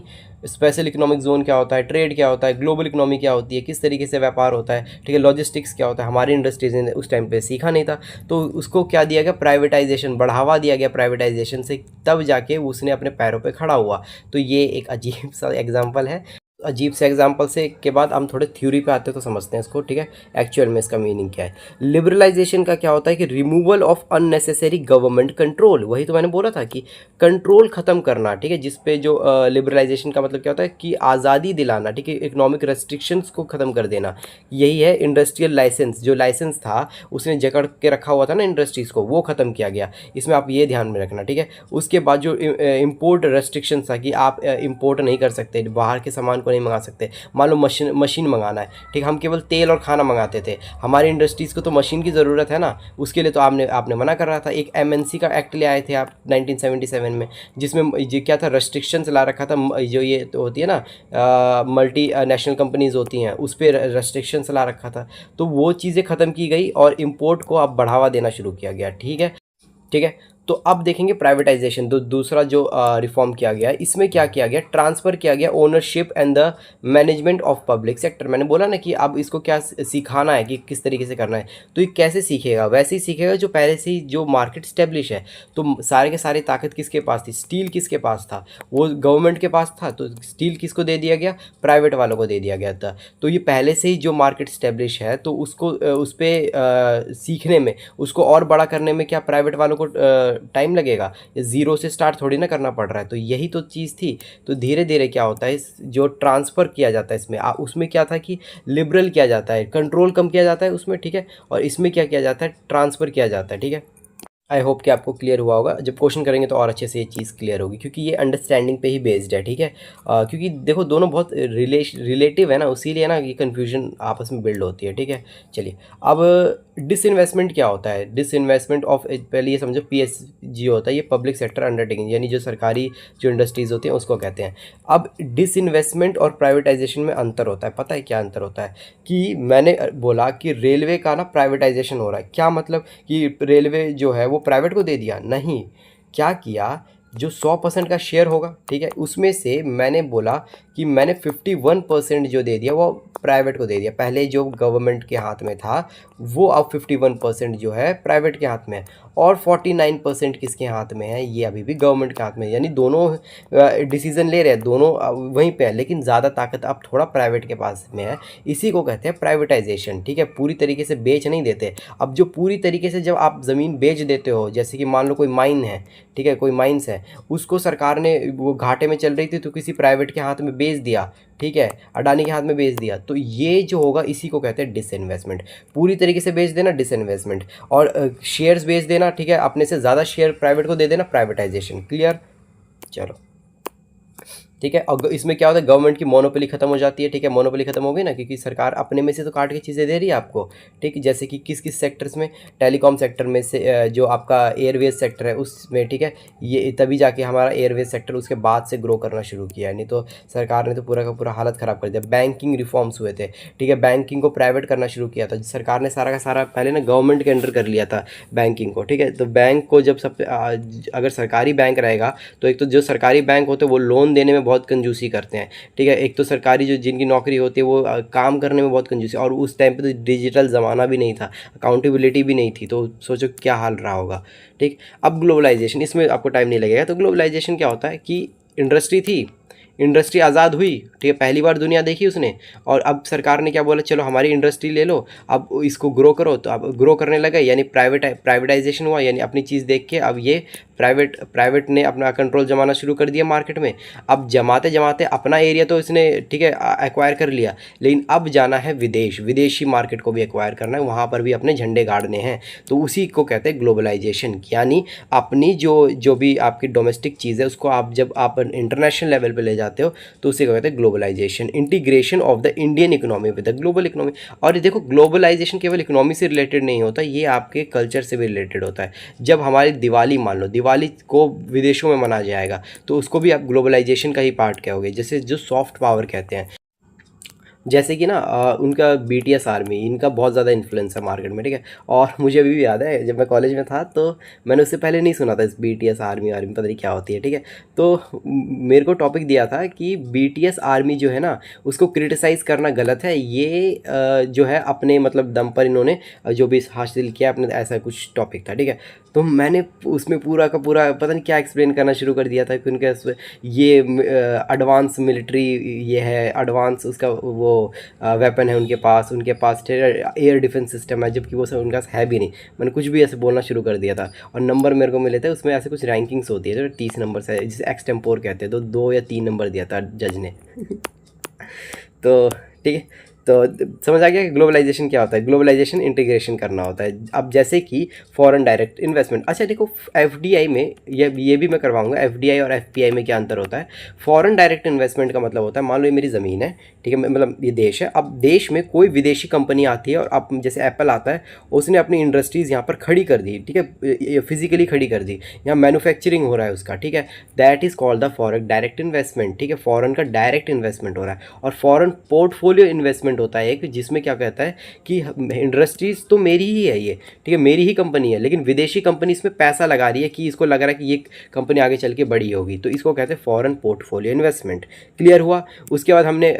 स्पेशल इकोनॉमिक जोन क्या होता है, ट्रेड क्या होता है, ग्लोबल इकोनॉमी क्या होती है, किस तरीके से व्यापार होता है, ठीक है, लॉजिस्टिक्स क्या होता है। हमारी इंडस्ट्रीज ने उस टाइम पे सीखा नहीं था, तो उसको क्या दिया गया? प्राइवेटाइजेशन, बढ़ावा दिया गया प्राइवेटाइजेशन से, तब जाके उसने अपने पैरों पे खड़ा हुआ। तो ये एक अजीब सा एग्जाम्पल है। अजीब से एग्जाम्पल से के बाद हम थोड़े थ्योरी पे आते हैं तो समझते हैं इसको, ठीक है, एक्चुअल में इसका मीनिंग क्या है। लिबरलाइजेशन का क्या होता है कि removal of unnecessary government control, वही तो मैंने बोला था कि कंट्रोल खत्म करना, ठीक है, जिसपे जो लिबरलाइजेशन का मतलब क्या होता है कि आज़ादी दिलाना, ठीक है, इकोनॉमिक रेस्ट्रिक्शंस को ख़त्म कर देना। यही है इंडस्ट्रियल लाइसेंस, जो लाइसेंस था उसने जकड़ के रखा हुआ था ना इंडस्ट्रीज़ को, वो ख़त्म किया गया। इसमें आप ये ध्यान में रखना, ठीक है। उसके बाद जो इम्पोर्ट रेस्ट्रिक्शन था कि आप इम्पोर्ट नहीं कर सकते, बाहर के सामान नहीं मंगा सकते। मान लो मशीन मंगाना है, ठीक, हम केवल तेल और खाना मंगाते थे, हमारी इंडस्ट्रीज़ को तो मशीन की ज़रूरत है ना, उसके लिए तो आपने मना कर रहा था। एक एमएनसी का एक्ट ले आए थे आप 1977 में, जिसमें ये क्या था? रेस्ट्रिक्शंस ला रखा था, जो ये तो होती है ना मल्टी नेशनल कंपनीज होती हैं, उस पर रेस्ट्रिक्शंस ला रखा था। तो वो चीज़ें ख़त्म की गई और इम्पोर्ट को अब बढ़ावा देना शुरू किया गया, ठीक है, ठीक है। तो अब देखेंगे प्राइवेटाइजेशन, दूसरा जो रिफॉर्म किया गया, इसमें क्या किया गया? ट्रांसफ़र किया गया ownership and the management of public sector. मैंने बोला ना कि अब इसको क्या सिखाना है कि किस तरीके से करना है। तो ये कैसे सीखेगा? वैसे ही सीखेगा जो पहले से ही जो मार्केट स्टेब्लिश है। तो सारे के सारी ताकत किसके पास थी? स्टील किसके पास था? वो गवर्नमेंट के पास था। तो स्टील किसको दे दिया गया? प्राइवेट वालों को दे दिया गया था। तो ये पहले से ही जो मार्केट स्टेब्लिश है, तो उसको उस पर सीखने में, उसको और बड़ा करने में क्या प्राइवेट वालों को टाइम लगेगा? ये ज़ीरो से स्टार्ट थोड़ी ना करना पड़ रहा है। तो यही तो चीज़ थी। तो धीरे धीरे क्या होता है, जो ट्रांसफ़र किया जाता है इसमें, उसमें क्या था कि लिबरल किया जाता है, कंट्रोल कम किया जाता है उसमें, ठीक है, और इसमें क्या किया जाता है? ट्रांसफ़र किया जाता है, ठीक है। आई होप कि आपको क्लियर हुआ होगा। जब क्वेश्चन करेंगे तो और अच्छे से ये चीज़ क्लियर होगी, क्योंकि ये अंडरस्टैंडिंग पे ही बेस्ड है, ठीक है। क्योंकि देखो दोनों बहुत रिलेटिव है ना, इसीलिए ना ये कन्फ्यूजन आपस में बिल्ड होती है, ठीक है। चलिए, अब डिसइन्वेस्टमेंट क्या होता है? डिसइन्वेस्टमेंट ऑफ, पहले ये समझो, पीएसजी होता है, ये पब्लिक सेक्टर अंडरटेकिंग, यानी जो सरकारी जो इंडस्ट्रीज़ होती हैं उसको कहते हैं। अब डिसइन्वेस्टमेंट और प्राइवेटाइजेशन में अंतर होता है। पता है क्या अंतर होता है? कि मैंने बोला कि रेलवे का ना प्राइवेटाइजेशन हो रहा है। क्या मतलब कि रेलवे जो है वो प्राइवेट को दे दिया? नहीं, क्या किया, जो 100% का शेयर होगा, ठीक है, उसमें से मैंने बोला कि मैंने 51% जो दे दिया वो प्राइवेट को दे दिया। पहले जो गवर्नमेंट के हाथ में था वो अब 51% जो है प्राइवेट के हाथ में है, और 49% किसके हाथ में है? ये अभी भी गवर्नमेंट के हाथ में है। यानी दोनों डिसीजन ले रहे हैं, दोनों वहीं पे है, लेकिन ज़्यादा ताकत अब थोड़ा प्राइवेट के पास में है। इसी को कहते हैं प्राइवेटाइजेशन, ठीक है। पूरी तरीके से बेच नहीं देते। अब जो पूरी तरीके से जब आप ज़मीन बेच देते हो, जैसे कि मान लो कोई माइन है, ठीक है, कोई माइंस है, उसको सरकार ने, वो घाटे में चल रही थी तो किसी प्राइवेट के हाथ में बेच दिया, ठीक है, अडानी के हाथ में बेच दिया, तो ये जो होगा इसी को कहते हैं डिसइन्वेस्टमेंट। पूरी तरीके से बेच देना डिसइन्वेस्टमेंट, और शेयर्स बेच देना, ठीक है, अपने से ज़्यादा शेयर प्राइवेट को दे देना, प्राइवेटाइजेशन। क्लियर? चलो, ठीक है। और इसमें क्या होता है, गवर्नमेंट की मोनोपोली खत्म हो जाती है, ठीक है, मोनोपोली खत्म हो गई ना, क्योंकि सरकार अपने में से तो काट के चीज़ें दे रही है आपको, ठीक। जैसे कि किस किस सेक्टर्स में, टेलीकॉम सेक्टर में से, जो आपका एयरवेज सेक्टर है उसमें, ठीक है, ये तभी जाके हमारा एयरवेज सेक्टर उसके बाद से ग्रो करना शुरू किया है, नहीं तो सरकार ने तो पूरा का पूरा हालत ख़राब कर दिया। बैंकिंग रिफॉर्म्स हुए थे, ठीक है, बैंकिंग को प्राइवेट करना शुरू किया था सरकार ने, सारा का सारा पहले ना गवर्नमेंट के अंडर कर लिया था बैंकिंग को, ठीक है। तो बैंक को जब सब अगर सरकारी बैंक रहेगा तो एक तो जो सरकारी बैंक होते हैं वो लोन देने में बहुत कंजूसी करते हैं, ठीक है। एक तो सरकारी जो जिनकी नौकरी होती है वो काम करने में बहुत कंजूसी, और उस टाइम पे तो डिजिटल ज़माना भी नहीं था, अकाउंटेबिलिटी भी नहीं थी, तो सोचो क्या हाल रहा होगा, ठीक। अब ग्लोबलाइजेशन, इसमें आपको टाइम नहीं लगेगा। तो ग्लोबलाइजेशन क्या होता है कि इंडस्ट्री थी, इंडस्ट्री आज़ाद हुई, ठीक है, पहली बार दुनिया देखी उसने, और अब सरकार ने क्या बोला, चलो हमारी इंडस्ट्री ले लो, अब इसको ग्रो करो, तो अब ग्रो करने लगा, यानी प्राइवेटाइजेशन हुआ, यानी अपनी चीज़ देख के अब ये प्राइवेट ने अपना कंट्रोल जमाना शुरू कर दिया मार्केट में। अब जमाते जमाते अपना एरिया तो इसने, ठीक है, एक्वायर कर लिया, लेकिन अब जाना है विदेशी मार्केट को भी एक्वायर करना है, वहाँ पर भी अपने झंडे गाड़ने हैं। तो उसी को कहते हैं ग्लोबलाइजेशन, यानी अपनी जो भी आपकी डोमेस्टिक चीज़ है उसको आप जब आप इंटरनेशनल लेवल पर ले जाते हो तो उसी को कहते हैं globalisation, integration of the Indian economy with the global economy. और ये देखो, ग्लोबलाइजेशन केवल इकोनॉमी से रिलेटेड नहीं होता, ये आपके कल्चर से भी रिलेटेड होता है। जब हमारी दिवाली, मान लो दिवाली को विदेशों में मनाया जाएगा, तो उसको भी आप ग्लोबलाइजेशन का ही पार्ट कहोगे, जैसे जो सॉफ्ट पावर कहते हैं। जैसे कि ना उनका BTS आर्मी, इनका बहुत ज़्यादा इन्फ्लुएंस है मार्केट में, ठीक है। और मुझे अभी भी याद है जब मैं कॉलेज में था तो मैंने उससे पहले नहीं सुना था इस BTS आर्मी पता नहीं क्या होती है, ठीक है। तो मेरे को टॉपिक दिया था कि BTS आर्मी जो है ना उसको क्रिटिसाइज़ करना गलत है, ये जो है अपने मतलब दम पर इन्होंने जो भी हासिल किया अपने, ऐसा कुछ टॉपिक था, ठीक है। तो मैंने उसमें पूरा का पूरा पता नहीं क्या एक्सप्लेन करना शुरू कर दिया था कि उनके ये एडवांस मिलिट्री, ये है एडवांस उसका वो वेपन है उनके पास एयर डिफेंस सिस्टम है, जबकि वो सब उनके पास है भी नहीं। मैंने कुछ भी ऐसे बोलना शुरू कर दिया था, और नंबर मेरे को मिले थे उसमें, ऐसे कुछ रैंकिंग्स होती है जो 30 नंबर से, जिसे एक्सटेम्पोर कहते हैं, तो 2 या 3 नंबर दिया था जज ने। तो ठीक है, तो समझ आ गया कि ग्लोबलाइजेशन क्या होता है। ग्लोबलाइजेशन इंटीग्रेशन करना होता है। अब जैसे कि फॉरेन डायरेक्ट इन्वेस्टमेंट, अच्छा देखो FDI में ये भी मैं करवाऊंगा, FDI और FPI में क्या अंतर होता है। फॉरेन डायरेक्ट इन्वेस्टमेंट का मतलब होता है, मान लो ये मेरी ज़मीन है, ठीक है, मतलब ये देश है, अब देश में कोई विदेशी कंपनी आती है और अब जैसे एप्पल आता है, उसने अपनी इंडस्ट्रीज़ यहाँ पर खड़ी कर दी, ठीक है, फिजिकली खड़ी कर दी, यहाँ मैन्युफैक्चरिंग हो रहा है उसका, ठीक है, that is called the foreign direct investment, ठीक है। फॉरेन का डायरेक्ट इन्वेस्टमेंट हो रहा है। और फॉरेन पोर्टफोलियो इन्वेस्टमेंट होता है एक, जिसमें क्या कहता है कि इंडस्ट्रीज तो मेरी ही है ये, ठीक है, मेरी ही कंपनी है, लेकिन विदेशी कंपनी इसमें पैसा लगा रही है कि इसको लग रहा है कि ये कंपनी आगे चल के बड़ी होगी, तो इसको कहते हैं फॉरेन पोर्टफोलियो इन्वेस्टमेंट। क्लियर हुआ? उसके बाद हमने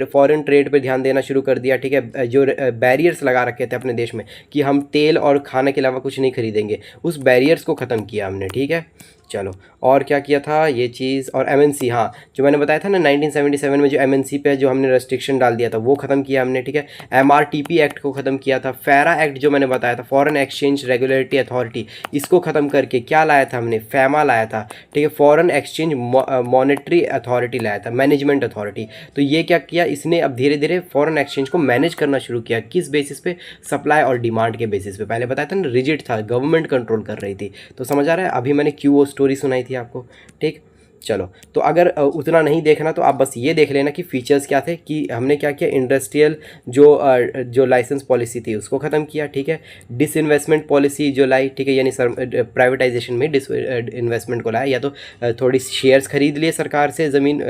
फॉरेन ट्रेड पे ध्यान देना शुरू कर दिया, ठीक है। जो बैरियर्स लगा रखे थे अपने देश में कि हम तेल और खाने के अलावा कुछ नहीं खरीदेंगे, उस बैरियर्स को ख़त्म किया हमने, ठीक है। चलो, और क्या किया था ये चीज़, और MNC, हाँ, जो मैंने बताया था ना 1977 में जो MNC पे जो हमने रेस्ट्रिक्शन डाल दिया था वो ख़त्म किया हमने, ठीक है। MRTP एक्ट को ख़त्म किया था। फैरा एक्ट जो मैंने बताया था, फॉरेन एक्सचेंज रेगुलेटरी अथॉरिटी, इसको ख़त्म करके क्या लाया था हमने, फैमा लाया था, ठीक है, फॉरेन एक्सचेंज मॉनेटरी अथॉरिटी लाया था, मैनेजमेंट अथॉरिटी। तो ये क्या किया इसने, अब धीरे धीरे फॉरेन एक्सचेंज को मैनेज करना शुरू किया। किस बेसिस पे? सप्लाई और डिमांड के बेसिस पे। पहले बताया था ना रिजिड था, गवर्नमेंट कंट्रोल कर रही थी। तो समझ आ रहा है? अभी मैंने QO स्टोरी सुनाई थी आपको, ठीक। चलो, तो अगर उतना नहीं देखना तो आप बस ये देख लेना कि फीचर्स क्या थे, कि हमने क्या किया, इंडस्ट्रियल जो लाइसेंस पॉलिसी थी उसको ख़त्म किया, ठीक है। डिसइन्वेस्टमेंट पॉलिसी जो लाई, ठीक है, यानी प्राइवेटाइजेशन में डिस इन्वेस्टमेंट को लाया, या तो थोड़ी शेयर्स खरीद लिए सरकार से, ज़मीन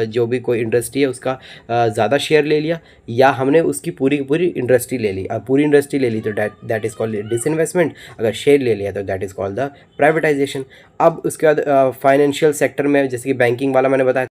जो भी कोई इंडस्ट्री है उसका ज़्यादा शेयर ले लिया, या हमने उसकी पूरी की पूरी इंडस्ट्री ले ली। अब पूरी इंडस्ट्री ले ली तो दैट इज़ कॉल्ड डिसइन्वेस्टमेंट, अगर शेयर ले लिया तो that is called the privatisation. अब उसके बाद फाइनेंशियल सेक्टर में, जैसे कि बैंकिंग वाला मैंने बताया,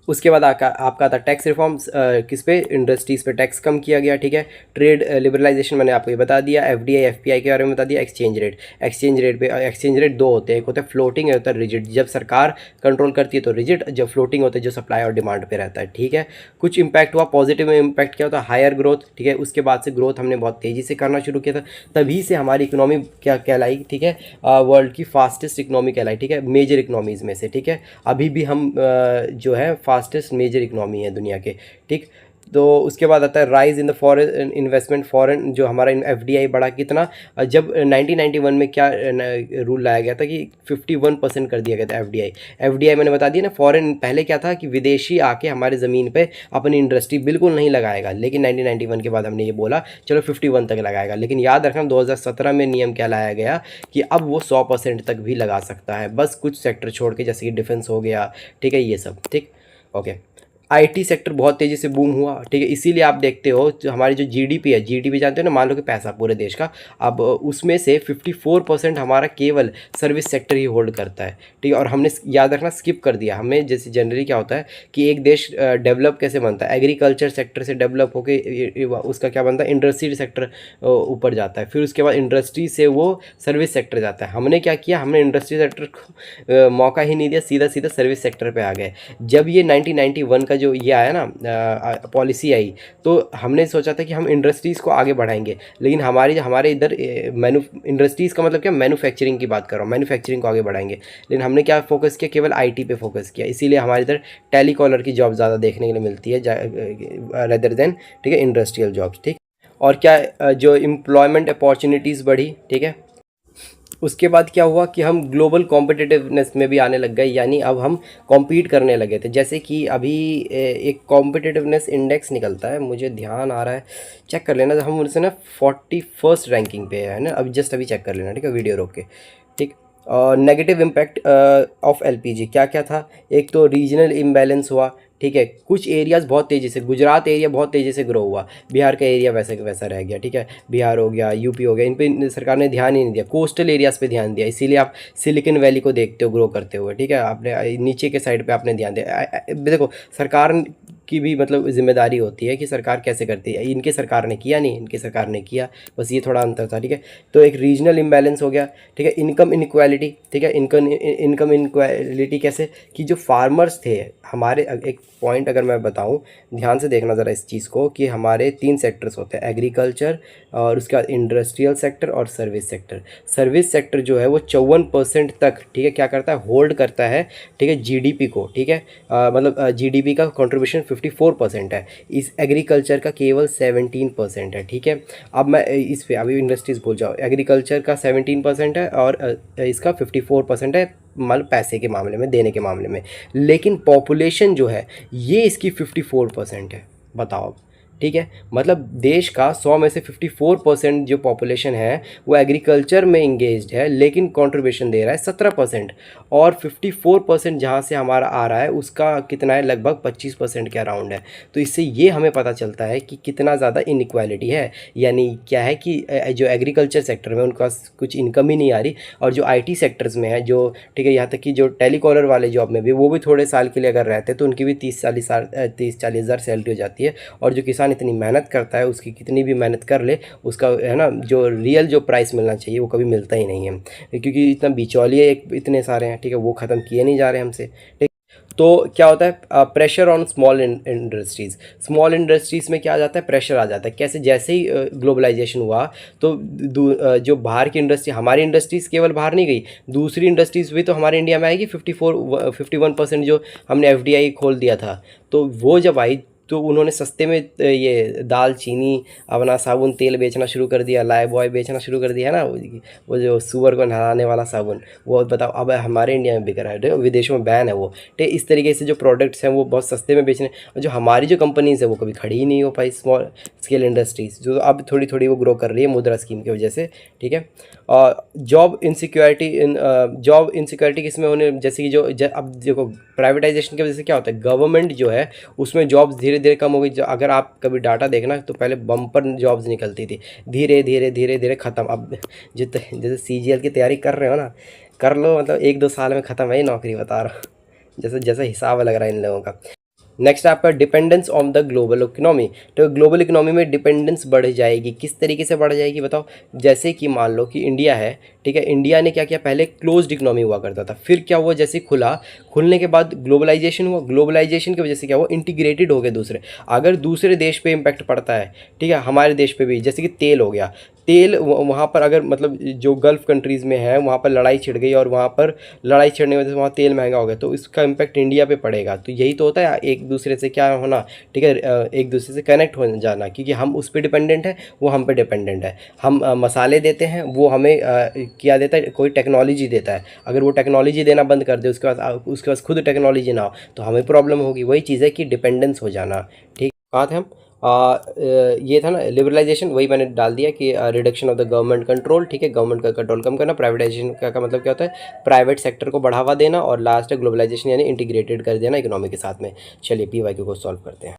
उसके बाद आपका था टैक्स रिफॉर्म्स, किस पे, इंडस्ट्रीज़ पे टैक्स कम किया गया, ठीक है। ट्रेड लिबरलाइजेशन मैंने आपको ये बता दिया, FDI FPI के बारे में बता दिया। एक्सचेंज रेट पे एक्सचेंज रेट दो होते हैं, एक होता है फ्लोटिंग, एक होता है रिजिड। जब सरकार कंट्रोल करती है तो रिजिड, जब फ्लोटिंग होता है जो सप्लाई और डिमांड पे रहता है, ठीक है। कुछ इंपैक्ट हुआ, पॉजिटिव इंपैक्ट क्या होता है, हायर ग्रोथ, ठीक है। उसके बाद से ग्रोथ हमने बहुत तेज़ी से करना शुरू किया था, तभी से हमारी इकोनॉमी क्या कहलाई, ठीक है, वर्ल्ड की फास्टेस्ट इकोनॉमी कहलाई, ठीक है, मेजर इकोनॉमीज़ में से, ठीक है। अभी भी हम जो है फास्टेस्ट मेजर इकनॉमी है दुनिया के, ठीक। तो उसके बाद आता है rise in the foreign investment, foreign जो हमारा एफडीआई बढ़ा कितना, जब 1991 में क्या रूल लाया गया था कि 51% कर दिया गया था एफडीआई मैंने बता दिया ना, फॉरेन पहले क्या था कि विदेशी आके हमारे ज़मीन पे अपनी इंडस्ट्री बिल्कुल नहीं लगाएगा, लेकिन 1991 के बाद हमने ये बोला चलो 51 तक लगाएगा। लेकिन याद रखना 2017 में नियम क्या लाया गया कि अब वो 100% तक भी लगा सकता है, बस कुछ सेक्टर छोड़ के, जैसे कि डिफेंस हो गया, ठीक है, ये सब, ठीक। ओके, आईटी सेक्टर बहुत तेज़ी से बूम हुआ, ठीक है, इसीलिए आप देखते हो जो हमारी जो जीडीपी है, जीडीपी जानते हो ना, मान लो कि पैसा पूरे देश का, अब उसमें से 54% हमारा केवल सर्विस सेक्टर ही होल्ड करता है, ठीक है। और हमने याद रखना स्किप कर दिया, हमें जैसे जनरली क्या होता है कि एक देश डेवलप कैसे बनता है, एग्रीकल्चर सेक्टर से डेवलप होकर उसका क्या बनता है, इंडस्ट्री सेक्टर ऊपर जाता है, फिर उसके बाद इंडस्ट्री से वो सर्विस सेक्टर जाता है। हमने क्या किया, हमने इंडस्ट्री सेक्टर को मौका ही नहीं दिया, सीधा सीधा सर्विस सेक्टर पे आ गए। जब ये 1991 का जो ये आया ना पॉलिसी आई, तो हमने सोचा था कि हम इंडस्ट्रीज़ को आगे बढ़ाएंगे, लेकिन हमारे इधर इंडस्ट्रीज़ का मतलब क्या, मैन्युफैक्चरिंग की बात कर रहा हूँ, मैन्युफैक्चरिंग को आगे बढ़ाएंगे, लेकिन हमने क्या फोकस किया, केवल आईटी पे फोकस किया, इसीलिए हमारे इधर टेलीकॉलर की जॉब ज़्यादा देखने के लिए मिलती है रेदर देन, ठीक है, इंडस्ट्रियल जॉब्स, ठीक। और क्या जो एम्प्लॉयमेंट अपॉर्चुनिटीज़ बढ़ी, ठीक है। उसके बाद क्या हुआ कि हम ग्लोबल कॉम्पिटिटिवनेस में भी आने लग गए, यानी अब हम कॉम्पीट करने लगे थे। जैसे कि अभी एक कॉम्पिटिटिवनेस इंडेक्स निकलता है, मुझे ध्यान आ रहा है, चेक कर लेना, हम उनसे ना 41st रैंकिंग पे है ना, अभी जस्ट अभी चेक कर लेना, ठीक है, वीडियो रोक के, ठीक। नेगेटिव इम्पैक्ट ऑफ एलपीजी क्या क्या था, एक तो रीजनल इम्बैलेंस हुआ, ठीक है, कुछ एरियाज़ बहुत तेज़ी से, गुजरात एरिया बहुत तेज़ी से ग्रो हुआ, बिहार का एरिया वैसे का वैसा रह गया, ठीक है, बिहार हो गया, यूपी हो गया, इन पे सरकार ने ध्यान ही नहीं दिया, कोस्टल एरियाज़ पे ध्यान दिया, इसीलिए आप सिलिकॉन वैली को देखते हो ग्रो करते हुए, ठीक है, आपने नीचे के साइड पे आपने ध्यान दिया। देखो सरकार की भी मतलब जिम्मेदारी होती है कि सरकार कैसे करती है, इनके सरकार ने किया नहीं, इनके सरकार ने किया, बस ये थोड़ा अंतर था, ठीक है। तो एक रीजनल इम्बैलेंस हो गया, ठीक है, इनकम इनक्वालिटी, ठीक है, इनकम इनक्वालिटी कैसे कि जो फार्मर्स थे हमारे, एक पॉइंट अगर मैं बताऊं, ध्यान से देखना ज़रा इस चीज़ को, कि हमारे 3 सेक्टर्स होते हैं, एग्रीकल्चर और उसके बाद इंडस्ट्रियल सेक्टर और सर्विस सेक्टर। सर्विस सेक्टर जो है वो 54% तक, ठीक है, क्या करता है, होल्ड करता है, ठीक है, जीडीपी को, ठीक है, मतलब जीडीपी का कंट्रीब्यूशन 54% है, इस एग्रीकल्चर का केवल 17% है, ठीक है। अब मैं इस पे अभी इंडस्ट्रीज़ भूल जाओ, एग्रीकल्चर का 17% है और इसका 54% है, मतलब पैसे के मामले में, देने के मामले में, लेकिन पॉपुलेशन जो है ये इसकी 54% है, बताओ, ठीक है। मतलब देश का 100 में से 54% जो पॉपुलेशन है वो एग्रीकल्चर में इंगेज्ड है, लेकिन कंट्रीब्यूशन दे रहा है 17%, और 54% जहाँ से हमारा आ रहा है उसका कितना है, लगभग 25% के अराउंड है। तो इससे ये हमें पता चलता है कि कितना ज़्यादा इनइक्वालिटी है, यानी क्या है कि जो एग्रीकल्चर सेक्टर में उनका कुछ इनकम ही नहीं आ रही, और जो आईटी सेक्टर्स में है, जो, ठीक है, यहाँ तक कि जो टेलीकॉलर वाले जॉब में भी, वो भी थोड़े साल के लिए अगर रहते हैं तो उनकी भी 30-40 हज़ार सैलरी हो जाती है, और जो किसान इतनी मेहनत करता है उसकी कितनी भी मेहनत कर ले, उसका है ना जो रियल जो प्राइस मिलना चाहिए वो कभी मिलता ही नहीं है, क्योंकि इतना बिचौलिए इतने सारे हैं, ठीक है, वो ख़त्म किए नहीं जा रहे हमसे, ठीक। तो क्या होता है, pressure on small industries, small industries में क्या आ जाता है, प्रेशर आ जाता है, कैसे, जैसे ही ग्लोबलाइजेशन हुआ तो जो बाहर की इंडस्ट्री, हमारी इंडस्ट्रीज़ केवल बाहर नहीं गई, दूसरी इंडस्ट्रीज़ भी तो हमारे इंडिया में आएगी, 51% जो हमने एफडीआई खोल दिया था, तो वो जब आई तो उन्होंने सस्ते में ये दाल चीनी, अपना साबुन तेल बेचना शुरू कर दिया, लाइफ बॉय बेचना शुरू कर दिया है ना, वो जो सुअर को नहलाने वाला साबुन, वो बताओ अब हमारे इंडिया में बिक रहा है, विदेशों में बैन है वो, ठीक। इस तरीके से जो प्रोडक्ट्स हैं वो बहुत सस्ते में बेचने, और जो हमारी जो कंपनीज़ है वो कभी खड़ी ही नहीं हो पाई, स्मॉल स्केल इंडस्ट्रीज़ जो अब थोड़ी थोड़ी वो ग्रो कर रही है मुद्रा स्कीम की वजह से, ठीक है। जॉब इनसिक्योरिटी किस में होने, जैसे कि अब देखो प्राइवेटाइजेशन की वजह से क्या होता है, गवर्नमेंट जो है उसमें जॉब्स धीरे धीरे कम हो गई। अगर आप कभी डाटा देखना तो पहले बम्पर जॉब्स निकलती थी, धीरे धीरे धीरे धीरे ख़त्म। अब जैसे सीजीएल की तैयारी कर रहे हो ना, कर लो, मतलब 1-2 साल में ख़त्म है ये नौकरी, बता रहा हूँ, जैसे जैसे हिसाब लग रहा है इन लोगों का। नेक्स्ट आपका dependence on the global economy, तो ग्लोबल इकोनॉमी में डिपेंडेंस बढ़ जाएगी, किस तरीके से बढ़ जाएगी बताओ। जैसे कि मान लो कि इंडिया है, ठीक है, इंडिया ने क्या किया, पहले क्लोज्ड इकोनॉमी हुआ करता था, फिर क्या हुआ, जैसे खुलने के बाद ग्लोबलाइजेशन हुआ, ग्लोबलाइजेशन की वजह से क्या हुआ, इंटीग्रेटेड हो गए दूसरे। अगर दूसरे देश पे इम्पैक्ट पड़ता है, ठीक है, हमारे देश पे भी, जैसे कि तेल हो गया, तेल वहाँ पर अगर मतलब जो गल्फ़ कंट्रीज़ में है वहाँ पर लड़ाई छिड़ गई और वहाँ पर लड़ाई छिड़ने की वजह से वहाँ तेल महंगा हो गया, तो इसका इम्पैक्ट इंडिया पे पड़ेगा। तो यही तो होता है एक दूसरे से क्या होना, ठीक है, एक दूसरे से कनेक्ट हो जाना, क्योंकि हम उस पर डिपेंडेंट है, वो हम पे डिपेंडेंट है। हम मसाले देते हैं, वो हमें क्या देता है, कोई टेक्नोलॉजी देता है। अगर वो टेक्नोलॉजी देना बंद कर दे, उसके पास खुद टेक्नोलॉजी ना हो, तो हमें प्रॉब्लम होगी। वही चीज़ है कि डिपेंडेंस हो जाना। ठीक, कहाँ थे हम? ये था ना लिबरलाइजेशन, वही मैंने डाल दिया कि reduction of the government control. ठीक है, गवर्नमेंट का कंट्रोल कम करना। प्राइवेटाइजेशन का मतलब क्या होता है, प्राइवेट सेक्टर को बढ़ावा देना। और लास्ट है ग्लोबलाइजेशन, यानी इंटीग्रेटेड कर देना इकोनॉमी के साथ में। चलिए PYQ को सॉल्व करते हैं।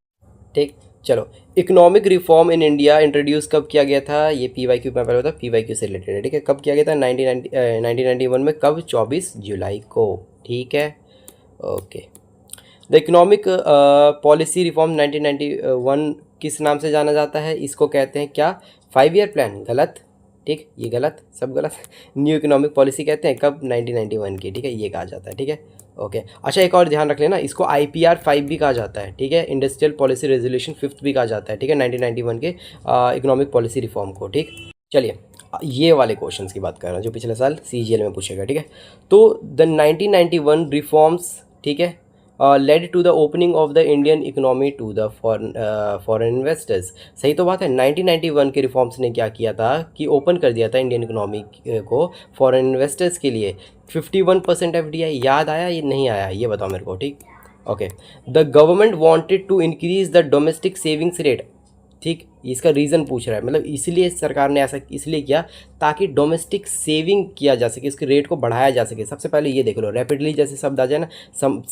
ठीक, चलो, economic reform in India introduce कब किया गया था, ये PYQ में पहले होता है, PYQ से रिलेटेड है। ठीक है, कब किया गया था, 1991 में। कब? 24 जुलाई को। ठीक है, okay. The economic policy reform 1991 किस नाम से जाना जाता है? इसको कहते हैं क्या? 5 ईयर प्लान। गलत, ठीक, ये गलत, सब गलत। न्यू इकोनॉमिक पॉलिसी कहते हैं कब? 1991 की। ठीक है, ये कहा जाता है। ठीक है, ओके। अच्छा, एक और ध्यान रख लेना, इसको IPR 5 भी कहा जाता है। ठीक है, इंडस्ट्रियल पॉलिसी रेजोल्यूशन 5 भी कहा जाता है। ठीक है, 1991 के इकोनॉमिक पॉलिसी रिफॉर्म को। ठीक, चलिए ये वाले क्वेश्चंस की बात कर रहा हूँ जो पिछले साल CGL में पूछेगा। ठीक है, तो द 1991 रिफॉर्म्स, ठीक है, led to the opening of the Indian economy to the foreign investors. सही तो बात है। 1991 के रिफॉर्म्स ने क्या किया था कि ओपन कर दिया था इंडियन इकोनॉमी को फॉरेन इन्वेस्टर्स के लिए। 51% FDI। याद आया ये नहीं आया, ये बताओ मेरे को। ठीक, okay. The government wanted to increase the domestic savings rate. ठीक, इसका रीज़न पूछ रहा है, मतलब इसलिए सरकार ने ऐसा इसलिए किया ताकि डोमेस्टिक सेविंग किया जा सके, इसके रेट को बढ़ाया जा सके। सबसे पहले ये देख लो, रैपिडली जैसे शब्द आ जाए ना,